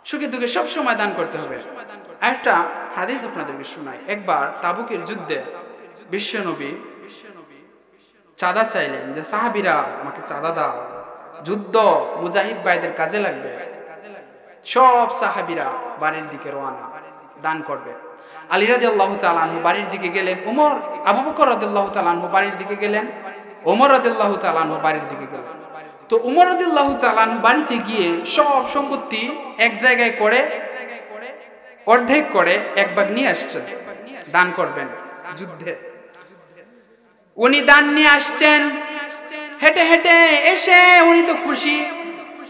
সুখে দুঃখে সব সময় দান করতে হবে। একটা হাদিস আপনাদেরকে শোনাই। একবার তাবুকের যুদ্ধে বিশ্বনবী চাঁদা চাইলেন, যে সাহাবীরা আমাকে চাঁদা দাও, যুদ্ধ মুজাহিদ ভাইদের কাজে লাগবে। সব সাহাবীরা বাড়ির দিকে রওনা, দান করবে। আলী রাদিয়াল্লাহু তাআলা আনহু বাড়ির দিকে গেলেন, ওমর, আবু বকর রাদিয়াল্লাহু তাআলা আনহু বাড়ির দিকে গেলেন, ওমর রাদিয়াল্লাহু তাআলা আনহু বাড়ির দিকে গেলেন। তো ওমর রাদিয়াল্লাহু তাআলা আনহু বাড়িতে গিয়ে সব সম্পত্তি এক জায়গায় করে অর্ধেক করে এক ভাগ নিয়ে আসছেন, দান করবেন যুদ্ধে। উনি দান নিয়ে আসছেন, হেঁটে হেঁটে এসে উনি তো খুশি,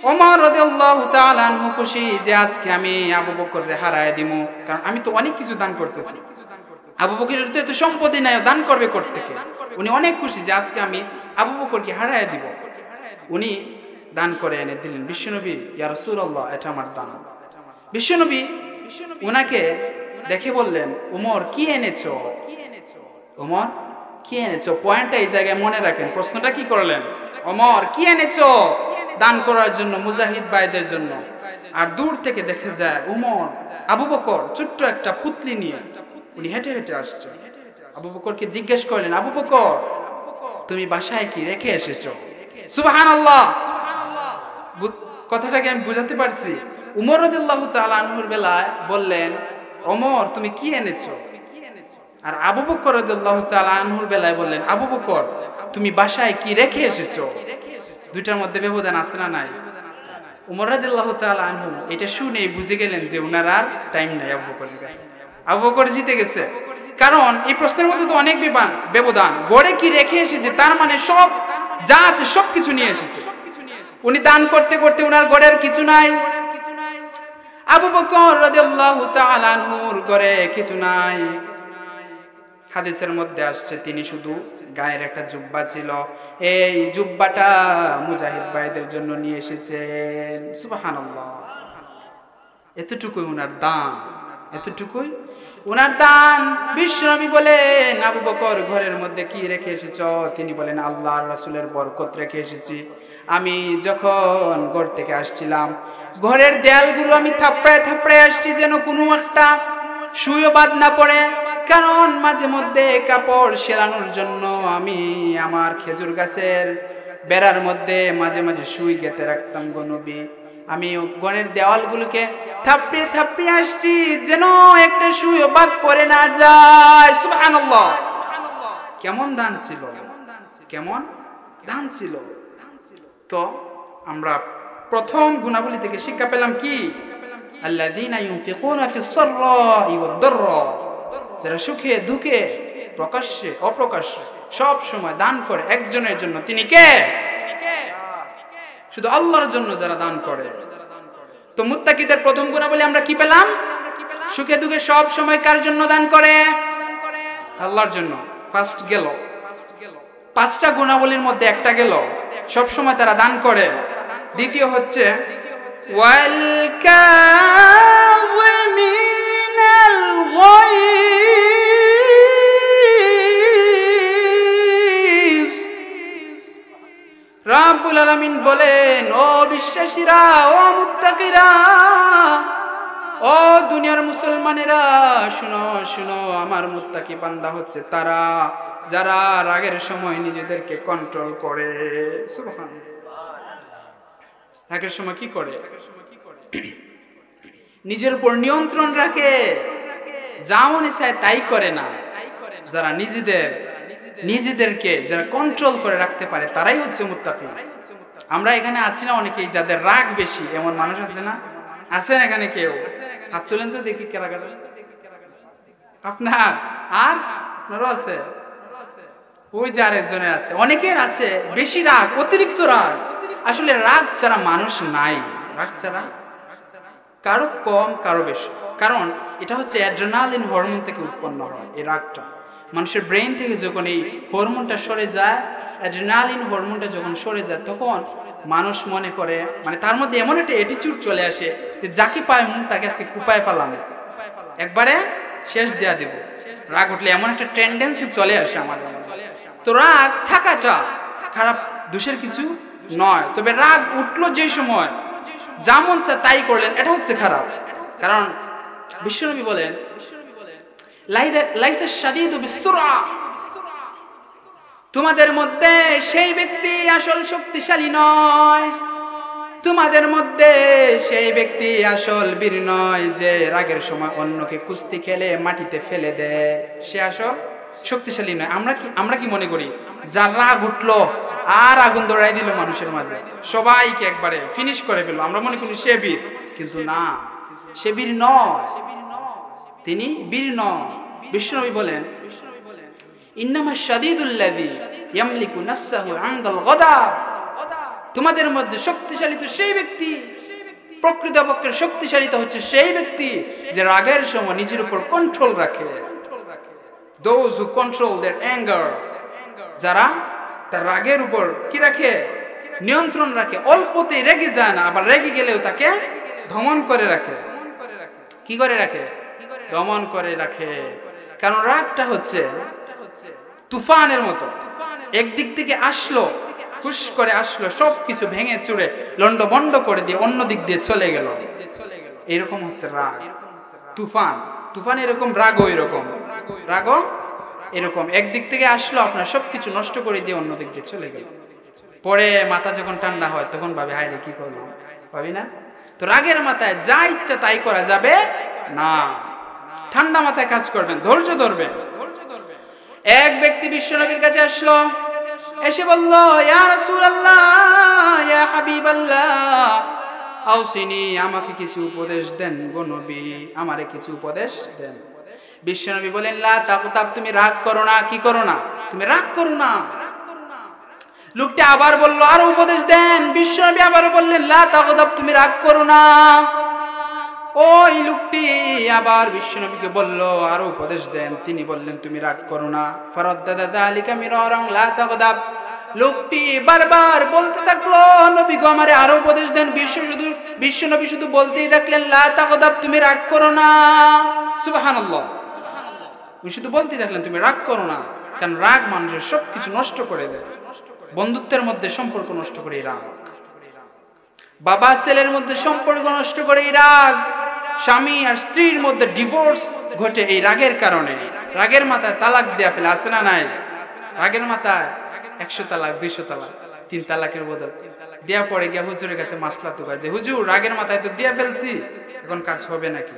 ওমর রাদিয়াল্লাহু তাআলা আনহু খুশি যে আজকে আমি আবু বকরকে হারায় দিমু, কারণ আমি তো অনেক কিছু দান করতেছি। আবু বকরের তো এত সম্পত্তি নাই, দান করবে কোথা থেকে? উনি অনেক খুশি যে আজকে আমি আবু বকরকে হারায় দিব। উনি দান করে এনে দিলেন। বিশ্বনবী, ইয়া রাসূলুল্লাহ, এটা আমার দান। বিশ্বনবী উনাকে দেখে বললেন, ওমর কি এনেছো? ওমর কি এনেছো? পয়েন্টটা এই জায়গায় মনে রাখেন। প্রশ্নটা কি করলেন? ওমর কি এনেছো দান করার জন্য মুজাহিদ ভাইদের জন্য? আর দূর থেকে দেখে যায় ওমর, আবু বকর ছোট্ট একটা পুতলি নিয়ে উনি হেঁটে হেঁটে আসছে। আবু বকরকে জিজ্ঞেস করলেন, আবু বকর তুমি বাসায় কি রেখে এসেছো? সুবহানাল্লাহ। কথাটাকে আমি বুঝাতে পারছি? উমর রাদিয়াল্লাহু তাআলা আনহুর বেলায় বললেন, ওমর তুমি কি এনেছো? আর আবু বকর রাদিয়াল্লাহু তাআলা আনহুর বেলায় বললেন, আবু বকর তুমি বাসায় কি রেখে এসেছো? দুইটার মধ্যে ব্যবধান আছে না নাই? উমর রাদিয়াল্লাহু তাআলা আনহু এটা শুনেই বুঝে গেলেন যে উনার আর টাইম নাই আবু বকরের কাছে। আবু বকর জিতে গেছে। কারণ এই প্রশ্নের মধ্যে তো অনেক ব্যবধান। গড়ে কি রেখে এসেছে তার মানে সব যা আছে সবকিছু নিয়ে এসেছে। উনি দান করতে করতে উনার গড়ের কিছু নাই। আবু বকর রাদিয়াল্লাহু তাআলা আনহুর গড়ে কিছু নাই। হাদিসের মধ্যে আসছে তিনি শুধু গায়ের একটা জুব্বা ছিল, এই জুব্বাটা মুজাহিদ ভাইদের জন্য নিয়ে এসেছেন। সুবহানাল্লাহ। এতটুকুই উনার দান, এতটুকুই উনার দান। বিশ্বনবী বলেন, আবু বকর ঘরের মধ্যে কি রেখে এসেছ? তিনি বলেন, আল্লাহর রাসূলের বরকত রেখে এসেছি। আমি যখন ঘর থেকে আসছিলাম ঘরের দেয়ালগুলো আমি থাপড়ায় থাপড়ায় আসছি যেন কোনো একটা সুইও বাদ না পড়ে। কারণ মাঝে মধ্যে কাপড় সেলানোর জন্য আমি আমার খেজুর গাছের বেড়ার মধ্যে মাঝে মাঝে সুই গেঁথে রাখতাম গো নবী। আমি ঘরের দেওয়ালগুলোকে থাপড়িয়ে থাপড়িয়ে আসছি যেন একটা সুইও বাদ পড়ে না যায়। সুবহানাল্লাহ। কেমন দান ছিল, কেমন দান ছিল। তো আমরা প্রথম গুণাবলী থেকে শিক্ষা পেলাম কি? আল্লাযীনা ইউনফিকুনা ফিস সাররাই ওয়াদ দাররা, যারা সুখে দুঃখে প্রকাশ্যে অপ্রকাশ্যে সব সময় দান করে একজনের জন্য। তিনি কে? শুধু আল্লাহর জন্য যারা দান করে। তো মুত্তাকিদের প্রথম গুণাবলী আমরা কি পেলাম? সুখে দুঃখে সব সময় কার জন্য দান করে? আল্লাহর জন্য। ফার্স্ট গেল। পাঁচটা গুণাবলীর মধ্যে একটা গেল, সব সময় তারা দান করে। দ্বিতীয় হচ্ছে ওয়াল কাযিমিনাল গায়জ। রাব্বুল আলামিন বলেন, ও বিশ্বাসীরা, ও মুত্তাকিরা, ও দুনিয়ার মুসলমানেরা, শুনো শুনো, আমার মুত্তাকি বান্দা হচ্ছে তারা যারা রাগের সময় নিজেদেরকে কন্ট্রোল করে। সুবহানাল্লাহ। রাগের সময় কি করে? নিজের উপর নিয়ন্ত্রণ রাখে, যা মনে চায় তাই করে না। যারা নিজেদেরকে যারা কন্ট্রোল করে রাখতে পারে তারাই হচ্ছে মুত্তাকি। আমরা এখানে আছি না অনেকেই যাদের রাগ বেশি, এমন মানুষ আছে না? আছেন এখানে কেউ? হাত তুলেন তো দেখি কারা কারা। আপনার আর আপনারও আছে? ওই যে আরেকজনের আছে, অনেকের আছে বেশি রাগ, অতিরিক্ত রাগ। আসলে রাগ ছাড়া মানুষ নাই। রাগ ছাড়া কারো কম কারো বেশি। কারণ এটা হচ্ছে অ্যাড্রেনালিন হরমোন থেকে উৎপন্ন হয়। এই রাগটা মানুষের ব্রেন থেকে যখন এই হরমোনটা সরে যায়, অ্যাড্রেনালিন হরমোনটা যখন সরে যায়, তখন মানুষ মনে করে, মানে তার মধ্যে এমন একটা অ্যাটিটিউড চলে আসে যে যাকে পায় তাকে আজকে কুপায় ফেলাম, একবারে শেষ দেয়া দেব। রাগ উঠলে এমন একটা টেন্ডেন্সি চলে আসে আমাদের। তো রাগ থাকাটা খারাপ, দোষের কিছু নয়। তবে রাগ উঠলো যে সময় যা মন চায় তাই করলেন, এটা হচ্ছে খারাপ। কারণ বিশ্বনবী বলেন, লাইসা শাদীদু বিসসুরআ, তোমাদের মধ্যে সেই ব্যক্তি আসল শক্তিশালী নয়, তোমাদের মধ্যে সেই ব্যক্তি আসল বীর নয় যে রাগের সময় অন্যকে কুস্তি খেলে মাটিতে ফেলে দেয়, সে আসল শক্তিশালী নয়। আমরা কি মনে করি? যার রাগ উঠলো আর আগুন ধরাই দিল মানুষের মাঝে, সবাইকে একবারে ফিনিশ করে ফেললো, আমরা মনে করি সে বীর। কিন্তু না, সে বীর নয়, তিনি বীর নয়। বিশ্বনবী বলেন, ইন্নামা শাদীদুল্লাযী ইয়ামলিকু নাফসাহু ইনদাল গাদাব, তোমাদের মধ্যে শক্তিশালী তো সেই ব্যক্তি, প্রকৃতপক্ষের শক্তিশালী তো হচ্ছে সেই ব্যক্তি যে রাগের সময় নিজের উপর কন্ট্রোল রাখে। Those who control their anger, যারা তার রাগের উপর কি রাখে? নিয়ন্ত্রণ রাখে। অল্পতেই রেগে যায় না, আবার রেগে গেলেও তাকে দমন করে রাখে। কি করে রাখে? দমন করে রাখে। কারণ রাগটা হচ্ছে তুফানের মতো একদিক থেকে আসলো, হুশ করে আসলো, সবকিছু ভেঙে চুরে লন্ডভন্ড করে দিয়ে অন্য দিক দিয়ে চলে গেল। এরকম হচ্ছে রাগ। তুফান, তুফান এরকম, রাগও এরকম, রাগও এরকম, একদিক থেকে আসলো আপনার সবকিছু নষ্ট করে দিয়ে অন্য দিক দিয়ে চলে গেল। পরে মাথা যখন ঠান্ডা হয় তখন ভাবে হায় রে কি করলাম, ভাবি না? তো রাগের মাথায় যা ইচ্ছা তাই করা যাবে না। ঠান্ডা মাথায় কাজ করবেন, ধৈর্য ধরবেন। এক ব্যক্তি বিশ্বনবীর কাছে আসলো, এসে বলল, ইয়া রাসূলুল্লাহ, ইয়া হাবিবাল্লাহ, আউসিনি, আমাকে কিছু উপদেশ দেন গো নবী, আমারে কিছু উপদেশ দেন। বিশ্বনবী বলেন, লা তাগতাব, তুমি রাগ করো না। কি করো না? তুমি রাগ করো না। লোকটি আবার বলল, আরো উপদেশ দেন। বিশ্বনবী আবার বললেন, লা তাগতাব, তুমি রাগ করো না। ওই লোকটি আবার বিশ্বনবীকে বলল, আরো উপদেশ দেন। তিনি বললেন, তুমি রাগ করো না। ফারাদ্দাদা যালিকা মিরারান লা তাগদাব। লোকটি বারবার বলতে থাকলো, নবী গো আমারে আরো উপদেশ দেন। বিশ্বনবী শুধু বলতেই থাকলেন, লা তাগদাব, তুমি রাগ করো না। সুবহানাল্লাহ, উনি শুধু বলতেই থাকলেন, তুমি রাগ করো না। কারণ রাগ মানুষের সবকিছু নষ্ট করে দেয়। বন্ধুত্বের মধ্যে সম্পর্ক নষ্ট করে রাগ, বাবা ছেলের মধ্যে সম্পর্ক নষ্ট করে রাগ, স্বামী আর স্ত্রীর মধ্যে ডিভোর্স ঘটে এই রাগের কারণে। রাগের মাথায় তালাক দেয়া ফেলে, আছে না নাই? রাগের মাথায় 100 তালাক, 200 তালাক, 3 তালাকের বদল দেয়া পড়ে গিয়া হুজুরের কাছে মাসলা তো যে হুজুর রাগের মাথায় তো দিয়া ফেলছি, এখন কাজ হবে নাকি?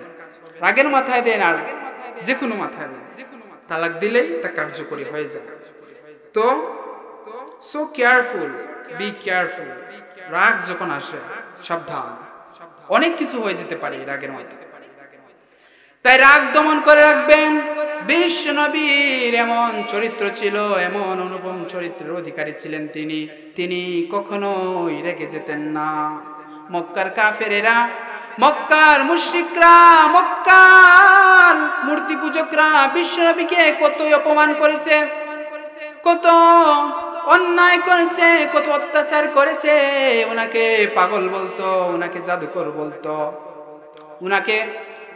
রাগের মাথায় দেন আর যে কোনো মাথায় দেন, তালাক দিলেই তা কার্যকরী হয়ে যায়। তো সো কেয়ারফুল, বি কেয়ারফুল। রাগ যখন আসে সাবধান, অনেক কিছু হয়ে যেতে পারে রাগের মাথায়। তাই রাগ দমন করে রাখবেন। বিশ্ব নবীর এমন চরিত্র ছিল, এমন অনুপম চরিত্রের অধিকারী ছিলেন তিনি কখনোই রেগে যেতেন না। মক্কার কাফেরেরা, মক্কার মুশরিকরা, মক্কার মূর্তি পূজকরা বিশ্ব নবীকে কতই অপমান করেছে, কত অন্যায় করেছে, কত অত্যাচার করেছে। ওনাকে পাগল বলতো, ওনাকে জাদুকর বলতো, ওনাকে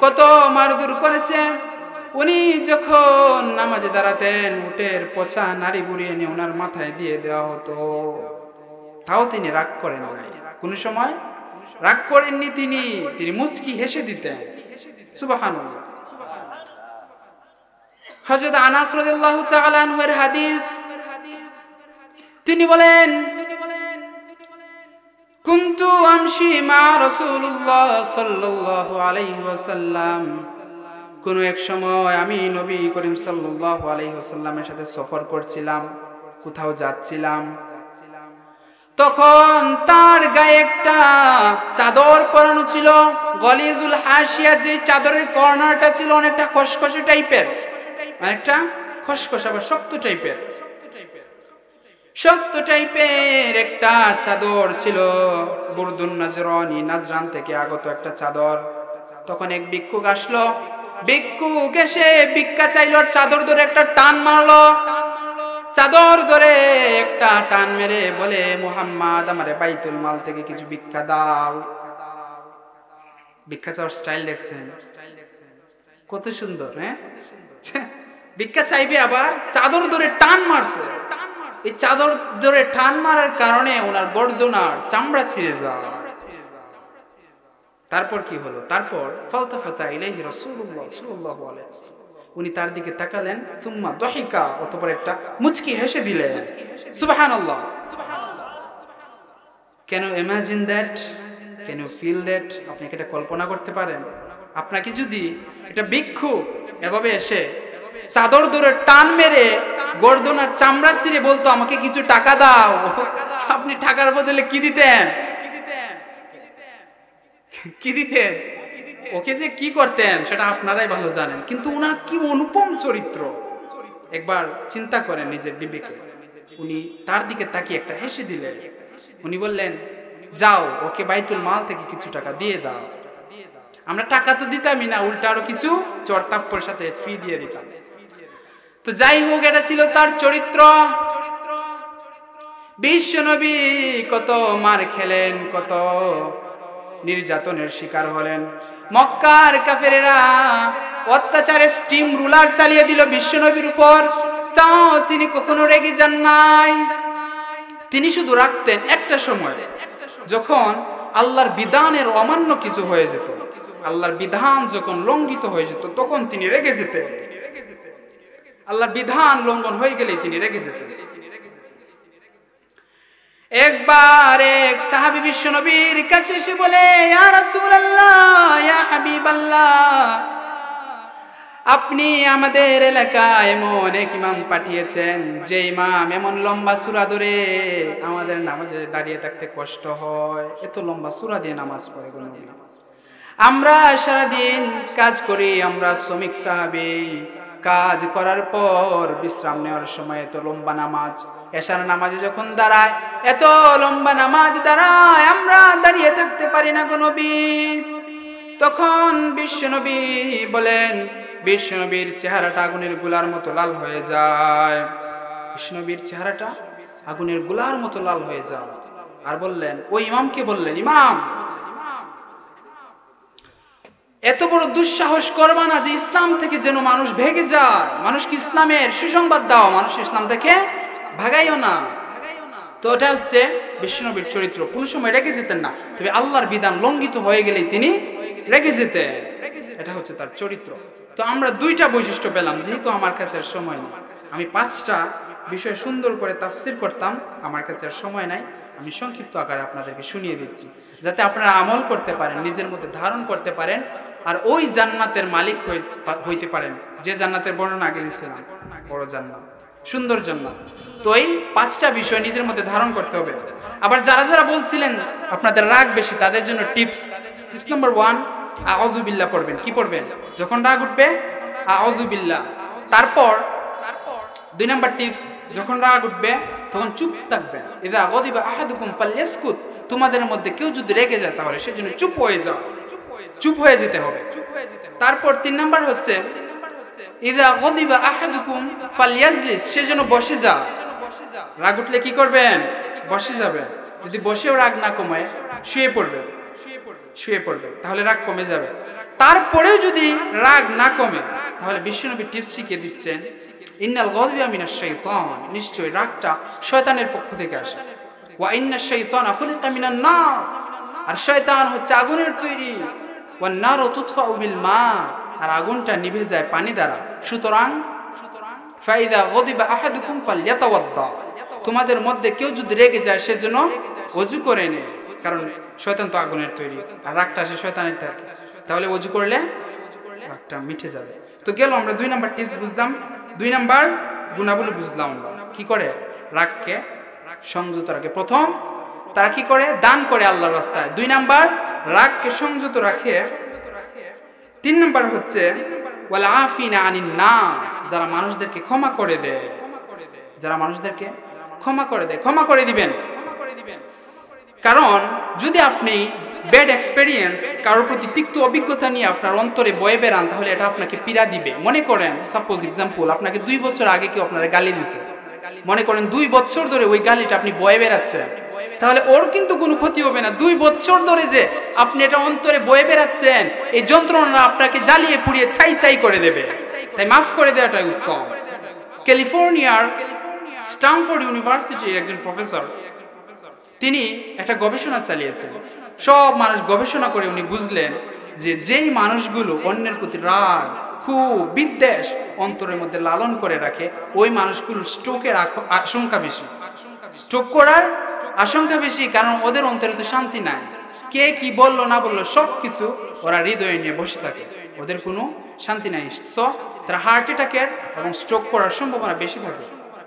কত মারধর করেছে। উনি যখন নামাজে দাঁড়াতেন, উটের পচা নাড়ি বুড়িয়ে নিয়ে ওনার মাথায় দিয়ে দেওয়া হতো, তাও তিনি রাগ করেন নাই। কোন সময় রাগ করেননি তিনি মুচকি হেসে দিতেন। সুবহানাল্লাহ। হযরত আনাস রাদিয়াল্লাহু তাআলা আনহু এর হাদিস, তিনি বলেন, কুনতু আমশি মা রাসূলুল্লাহ সাল্লাল্লাহু আলাইহি ওয়াসাল্লাম, কোন এক সময় আমি নবী করিম সাল্লাল্লাহু আলাইহি ওয়াসাল্লামের সাথে সফর করছিলাম, কোথাও যাচ্ছিলাম। তখন তার গায়ে একটা চাদর পরানো ছিল, গলিজুল হাসিয়া, যে চাদরের কর্নারটা ছিল অনেকটা খসখসে টাইপের, অনেকটা খসখসে আবার শক্ত টাইপের, শক্ত টাইপের একটা চাদর ছিল। বুরদুন নাজরানি, নাজরান থেকে আগত একটা চাদর। তখন এক ভিক্ষুক আসলো, ভিক্ষুক এসে ভিক্ষা চাইলো, চাদর ধরে একটা টান মারলো, চাদর ধরে একটা টান মেরে বলে, মুহাম্মদ আমারে বাইতুল মাল থেকে কিছু ভিক্ষা দাও। ভিক্ষা চাওয়ার স্টাইল দেখছেন কত সুন্দর, হ্যাঁ? ভিক্ষা চাইবে আবার চাদর ধরে টান মারছে। এই চাদর ধরে টান মারার কারণে ওনার গর্দনার চামড়া ছিঁড়ে যায়। তারপর কি হলো? তারপর ফালতাফাতা ইলাইহি রাসূলুল্লাহ সাল্লাল্লাহু আলাইহি ওয়াসাল্লাম, উনি তার দিকে তাকালেন, তুম্মা দাহিকা, অতঃপর একটা মুচকি হেসে দিলেন। সুবহানাল্লাহ। Can you imagine that? Can you feel that? আপনি কি এটা কল্পনা করতে পারেন? আপনাকে যদি একটা ভিক্ষুক এভাবে এসে চাদর ধরে টান মেরে গর্দনার চামড়া ছিঁড়ে বলতো, আমাকে কিছু টাকা দাও, আপনি টাকার বদলে কি দিতেন? কি দিতেন? ওকে যে কি করতেন সেটা আপনারাই ভালো জানেন। কিন্তু উনার কি অনুপম চরিত্র, একবার চিন্তা করেন নিজের বিবেকে। উনি তার দিকে তাকিয়ে একটা হেসে দিলেন। উনি বললেন, যাও ওকে বাইতুল মাল থেকে কিছু টাকা দিয়ে দাও। আমরা টাকা তো দিতামই না, উল্টা আরো কিছু চড়তাপ্পর সাথে ফ্রি দিয়ে দিতাম। তো যাই হোক, এটা ছিল তার চরিত্র। বিশ্ব নবী কত মার খেলেন, কত নির্যাতনের শিকার হলেন। মক্কার কাফেরেরা অত্যাচারে স্টিম রুলার চালিয়ে দিল বিশ্ব নবীর উপর। তাও তিনি কখনো রেগে যান নাই। তিনি শুধু রাখতেন একটা সময়, যখন আল্লাহর বিধানের অমান্য কিছু হয়ে যেত, আল্লাহর বিধান যখন লঙ্ঘিত হয়ে যেত, তখন তিনি রেগে যেতেন। আল্লাহর বিধান লঙ্ঘন হয়ে গেলে তিনি রেগে যেতেন। একবার এক সাহাবী বিশ্ব নবীর কাছে এসে বলে, ইয়া রাসূলুল্লাহ, ইয়া হাবিবাল্লাহ, আপনি আমাদের এলাকায় এমন এক ইমাম পাঠিয়েছেন যে ইমাম এমন লম্বা সূরা ধরে আমাদের নামাজে দাঁড়িয়ে থাকতে কষ্ট হয়, এত লম্বা সূরা দিয়ে নামাজ পড়ে। আমরা সারাদিন কাজ করি, আমরা শ্রমিক সাহাবী, কাজ করার পর বিশ্রাম নেওয়ার সময় এত লম্বা নামাজ, এশার নামাজে যখন দাঁড়ায় এত লম্বা নামাজ দাঁড়ায়, আমরা দাঁড়িয়ে থাকতে পারি না গো নবী। তখন বিশ্বনবী বলেন, বিশ্বনবীর চেহারাটা আগুনের গোলার মতো লাল হয়ে যায়, বিশ্বনবীর চেহারাটা আগুনের গোলার মতো লাল হয়ে যায়। আর বললেন, ওই ইমামকে বললেন, ইমাম, এত বড় দুঃসাহস করবা না যে ইসলাম থেকে যেন মানুষ ভেগে যায়, মানুষকে ইসলামের সুসংবাদ দাও, মানুষ ইসলাম থেকে ভাগাইও না। তো এটা হচ্ছে বিশ্বনবীর চরিত্র, কোন সময় রেগে যেতেন না, তবে আল্লাহর বিধান লঙ্ঘিত হয়ে গেলেই তিনি রেগে যেতেন, এটা হচ্ছে তার চরিত্র। তো আমরা দুইটা বৈশিষ্ট্য পেলাম, যেহেতু আমার কাছে আর সময় নেই, আমি 5টা বিষয় সুন্দর করে তাফসীর করতাম, আমার কাছে আর সময় নাই, আমি সংক্ষিপ্ত আকারে আপনাদেরকে শুনিয়ে দিচ্ছি, যাতে আপনারা আমল করতে পারেন, নিজের মধ্যে ধারণ করতে পারেন, আর ওই জান্নাতের মালিক হইতে পারেন যে জান্নাতের বর্ণনা আগে দিয়েছিলাম, বড় জান্নাত, সুন্দর জান্নাত। তো এই 5টা বিষয় নিজের মধ্যে ধারণ করতে হবে। আবার যারা যারা বলছিলেন আপনাদের রাগ বেশি, তাদের জন্য টিপস নাম্বার 1, আউযু বিল্লাহ পড়বেন। কি পড়বেন? যখন রাগ উঠবে আউযু বিল্লাহ। তারপর 2 নাম্বার টিপস, যখন রাগ উঠবে তখন চুপ থাকবেন। ইযা গাদিবা আহাদুকুম ফালইসকুত, তোমাদের মধ্যে কেউ যদি রেগে যায় তাহলে সেজন্য চুপ হয়ে যাও, চুপ হয়ে যেতে হবে। তারপর 3 নাম্বার হচ্ছে ইযা গাদিবা আহাদুকুম ফালইয়াজলিস, সেজন্য বসে যাও। রাগ উঠলে কি করবেন? বসে যাবেন। যদি বসেও রাগ না কমে শুয়ে পড়বেন, শুয়ে পড়বেন, তাহলে রাগ কমে যাবে। তারপরেও যদি রাগ না কমে, তাহলে বিশ্বনবী টিপস শিখিয়ে দিচ্ছেন, ইন্নাল গাযবা মিনাশ শাইতান, নিশ্চয়ই রাগটা শয়তানের পক্ষ থেকে আসে। ওয়া ইন্নাশ শাইতানা খুলিকা মিনান নার, আর শয়তান হচ্ছে আগুনের তৈরি। ওয়ান নারু তুতফাউ বিল মা, আর আগুনটা নিভে যায় পানি দ্বারা। সুতরাং ফাইদা গাদিবা আহাদুকুম ফালইয়াতাওয়াদ্দা, তোমাদের মধ্যে কেউ যদি রেগে যায় সেজন্য ওযু করে নেয়, কারণ শয়তান তো আগুনের তৈরি, আর রাগটা আসে শয়তানের থেকে, তাহলে ওযু করলে রাগটা মিটে যাবে। তো গেল, আমরা 2 নাম্বার টিপস বুঝলাম, 2 নাম্বার গুণাবলী বুঝলাম, কি করে রাগকে সংযত রাখে। প্রথম, তারা কি করে? দান করে আল্লাহর রাস্তায়। 2 নাম্বার, রাগকে সংযত রাখে। 3 নাম্বার হচ্ছে ওয়াল আফিনা আনিন নাস, যারা মানুষদেরকে ক্ষমা করে দেয়, যারা মানুষদেরকে ক্ষমা করে দেয়, ক্ষমা করে দিবেন। কারণ যদি আপনি ব্যাড এক্সপেরিয়েন্স, কারোর প্রতি তিক্ত অভিজ্ঞতা নিয়ে আপনার অন্তরে বয়ে বেড়ান, তাহলে এটা আপনাকে পীড়া দিবে। মনে করেন, সাপোজ এক্সাম্পল, আপনাকে 2 বছর আগে কেউ আপনার গালি দিয়েছে, মনে করেন 2 বছর ধরে ওই গালিটা আপনি বয়ে বেড়াচ্ছেন, তাহলে ওর কিন্তু কোনো ক্ষতি হবে না। 2 বছর ধরে যে আপনি এটা অন্তরে বয়ে বেড়াচ্ছেন, এই যন্ত্রণা আপনাকে জ্বালিয়ে পুড়িয়ে ছাই ছাই করে দেবে। তাই মাফ করে দেওয়াটাই উত্তম। ক্যালিফোর্নিয়ার স্ট্যানফোর্ড ইউনিভার্সিটির একজন প্রফেসর, তিনি একটা গবেষণা চালিয়েছেন। সব মানুষ গবেষণা করে উনি বুঝলেন যে যেই মানুষগুলো অন্যের প্রতি রাগ, খুব বিদ্বেষ অন্তরের মধ্যে লালন করে রাখে, ওই মানুষগুলো স্ট্রোকের আশঙ্কা বেশি, স্ট্রোক করার আশঙ্কা বেশি, কারণ ওদের অন্তরে তো শান্তি নাই। কে কি বললো না বললো সব কিছু ওরা হৃদয়ে নিয়ে বসে থাকে, ওদের কোনো শান্তি নাই। সো তারা হার্ট অ্যাটাকের এবং স্ট্রোক করার সম্ভাবনা বেশি থাকে।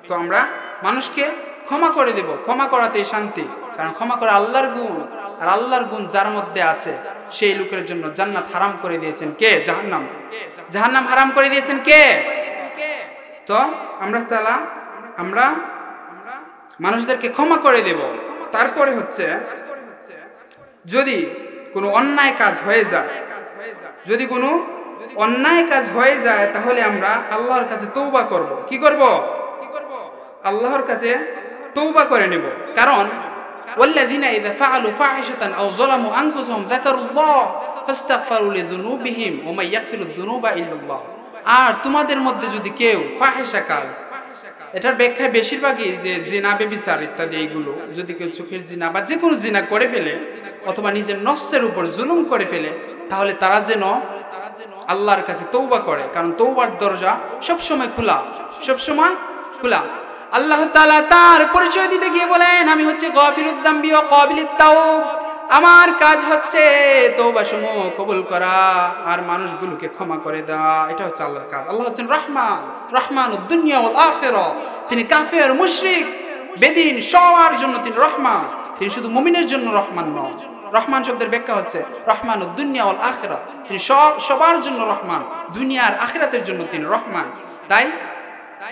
তো আমরা মানুষকে ক্ষমা করে দেব, ক্ষমা করাতেই শান্তি, কারণ ক্ষমা করা আল্লাহর গুণ, আর আল্লাহর গুণ যার মধ্যে আছে সেই লোকের জন্য জান্নাত হারাম করে দিয়েছেন কে? জাহান্নাম। জাহান্নাম হারাম করে দিয়েছেন কে? তো আমরা মানুষদেরকে ক্ষমা করে দেব। তারপরে হচ্ছে, যদি কোনো অন্যায় কাজ হয়ে যায়, যদি কোনো অন্যায় কাজ হয়ে যায়, তাহলে আমরা আল্লাহর কাছে তওবা করব। কি করব? আল্লাহর কাছে তওবা করে নেব। কারণ ওয়াল্লাযিনা ইযা ফাআলু ফাহিশাতান আও যালামু আনফুসাহুম যাকারুল্লাহ ফাস্তাগফিরু লিযুনুবিহিম ওয়া মান ইয়াগফিরুয যুনুবা ইল্লাল্লাহ। আর তোমাদের মধ্যে যদি কেউ ফাহিশা কাজ, এটার ব্যাখ্যায় বেশিরভাগই যে জিনা বেবিচার ইত্যাদি এইগুলো যদি কেউ চোখের জিনা বা যে কোনো জিনা করে ফেলে অথবা নিজের নফসের উপর জুলুম করে ফেলে, তাহলে তারা যেন আল্লাহর কাছে তৌবা করে, কারণ তৌবার দরজা সবসময় খোলা, সবসময় খোলা। আল্লাহ তাআলা তার পরিচয় দিতে গিয়ে বলেন, আমি হচ্ছে গাফিরুদ যামবি ওয়া কাবিলিত তাওব, আমার কাজ হচ্ছে তওবা সমূহ কবুল করা আর মানুষগুলোকে ক্ষমা করে দেওয়া। এটা হচ্ছে আল্লাহর কাজ। আল্লাহ হচ্ছেন রহমান, রহমানুদ দুনিয়া ওয়াল আখিরা। তিনি কাফের, মুশরিক, বেদিন সবার জন্য তিনি রহমান। তিনি শুধু মুমিনের জন্য রহমান নন। রহমান শব্দের ব্যাখ্যা হচ্ছে রহমানুদ দুনিয়া ওয়াল আখিরা। তিনি সবার জন্য রহমান, দুনিয়া আর আখিরাতের জন্য তিনি রহমান। তাই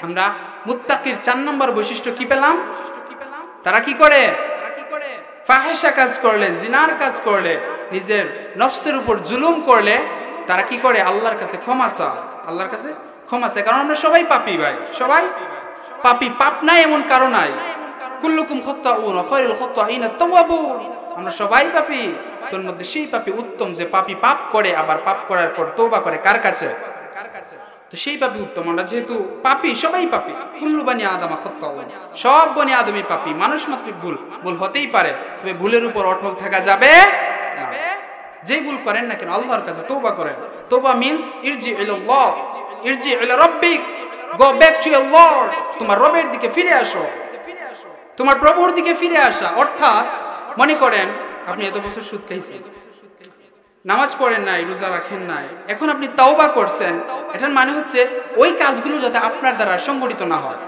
আমরা মুত্তাকির 4 নম্বর বৈশিষ্ট্য কি পেলাম? তারা কি করে? ফাহিশা কাজ করলে, জিনার কাজ করলে, নিজের নফসের উপর জুলুম করলে তারা কি করে? আল্লাহর কাছে ক্ষমা চায়, আল্লাহর কাছে ক্ষমা চায়। কারণ আমরা সবাই পাপী ভাই, সবাই পাপী। পাপ নাই এমন কারণ নাই। কুল্লুকুম খাত্তাউন ওয়া খায়রুল খাত্তাইনা তাওয়াবুন। আমরা সবাই পাপী, তোর মধ্যে সেই পাপী উত্তম যে পাপী পাপ করে আবার পাপ করার পর তওবা করে। কার কাছে? তো সেই পাপী উত্তম। আমরা যেহেতু পাপী, সবাই পাপী। কুল্লু বানি আদম খাত্তাউন, সব বনি আদমই পাপী। মানুষ মাত্রিক ভুল হতেই পারে, তবে ভুলের উপর অটল থাকা যাবে না। যেই ভুল করেন না কেন আল্লাহর কাছে তওবা করেন। তওবা মিন্স ইরজি ইলাল্লাহ, ইরজি ইলা রাব্বিক, go back to your lord. তোমার রবের দিকে ফিরে আসো, তোমার প্রভুর দিকে ফিরে আসা। অর্থাৎ মনে করেন আপনি এত বছর সুদ খাইছেন, নামাজ পড়েন নাই, রোজা রাখেন নাই, এখন আপনি তাওবা করছেন। এটার মানে হচ্ছে ওই কাজগুলো যাতে আপনার দ্বারা সংগঠিত না হয়।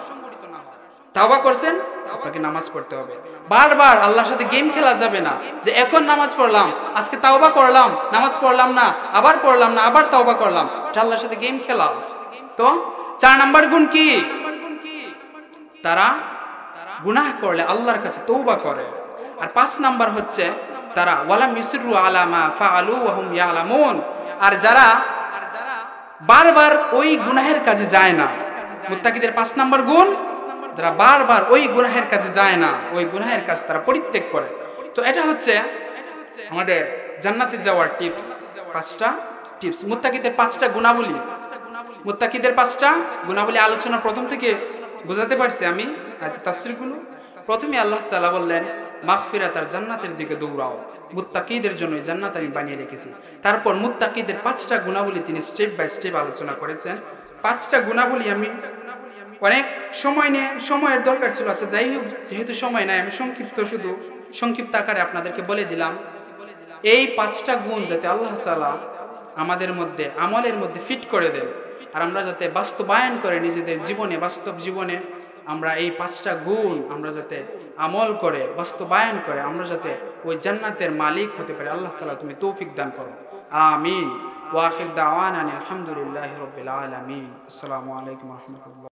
তাওবা করছেন, আপনাকে নামাজ পড়তে হবে। বারবার আল্লাহর সাথে গেম খেলা যাবে না, যে এখন নামাজ পড়লাম, আজকে তাওবা করলাম, নামাজ পড়লাম না, আবার পড়লাম না, আবার তাওবা করলাম। এটা আল্লাহর সাথে গেম খেলা। তো 4 নাম্বার গুণ কি? তারা গুনাহ করলে আল্লাহর কাছে তওবা করে। আর 5 নাম্বার হচ্ছে তারা ওয়ালাম ইউসিরু আলা মা ফাআলু ওয়া হুম ইয়ালামুন। আর যারা বারবার ওই গুনাহের কাজে যায় না। মুত্তাকিদের 5 নাম্বার গুণ, যারা বারবার ওই গুনাহের কাজে যায় না, ওই গুনাহের কাজ তারা পরিত্যাগ করে। তো এটা হচ্ছে আমাদের জান্নাতে যাওয়ার টিপস। 5টা টিপস, মুত্তাকিদের 5টা গুণাবলী। মুত্তাকিদের 5টা গুণাবলী আলোচনা প্রথম থেকে বোঝাতে পারছি আমি তাফসীরগুলো। প্রথমে আল্লাহ তাআলা বললেন মাগফিরাত আর জান্নাতের দিকে দৌড়াও, মুত্তাকিদের জন্য এই জান্নাত আমি বানিয়ে রেখেছি। তারপর মুত্তাকিদের 5টা গুণাবলী তিনি স্টেপ বাই স্টেপ আলোচনা করেছেন। 5টা গুণাবলী আমি অনেক সময়ের দরকার ছিল। আচ্ছা যাই হোক, যেহেতু সময় নাই আমি সংক্ষিপ্ত আকারে আপনাদেরকে বলে দিলাম। এই 5টা গুণ যাতে আল্লাহ তাআলা আমাদের মধ্যে আমলের মধ্যে ফিট করে দেন, আর আমরা যাতে বাস্তবায়ন করে নিজেদের জীবনে, বাস্তব জীবনে আমরা এই 5টা গুণ আমরা যাতে আমল করে বাস্তবায়ন করে আমরা যাতে ওই জান্নাতের মালিক হতে পারি। আল্লাহ তাআলা তুমি তৌফিক দান করো, আমিন। ওয়া আখির দাওয়ানা আলহামদুলিল্লাহি রাব্বিল আলামিন। আসসালামু আলাইকুম ওয়া রাহমাতুল্লাহ।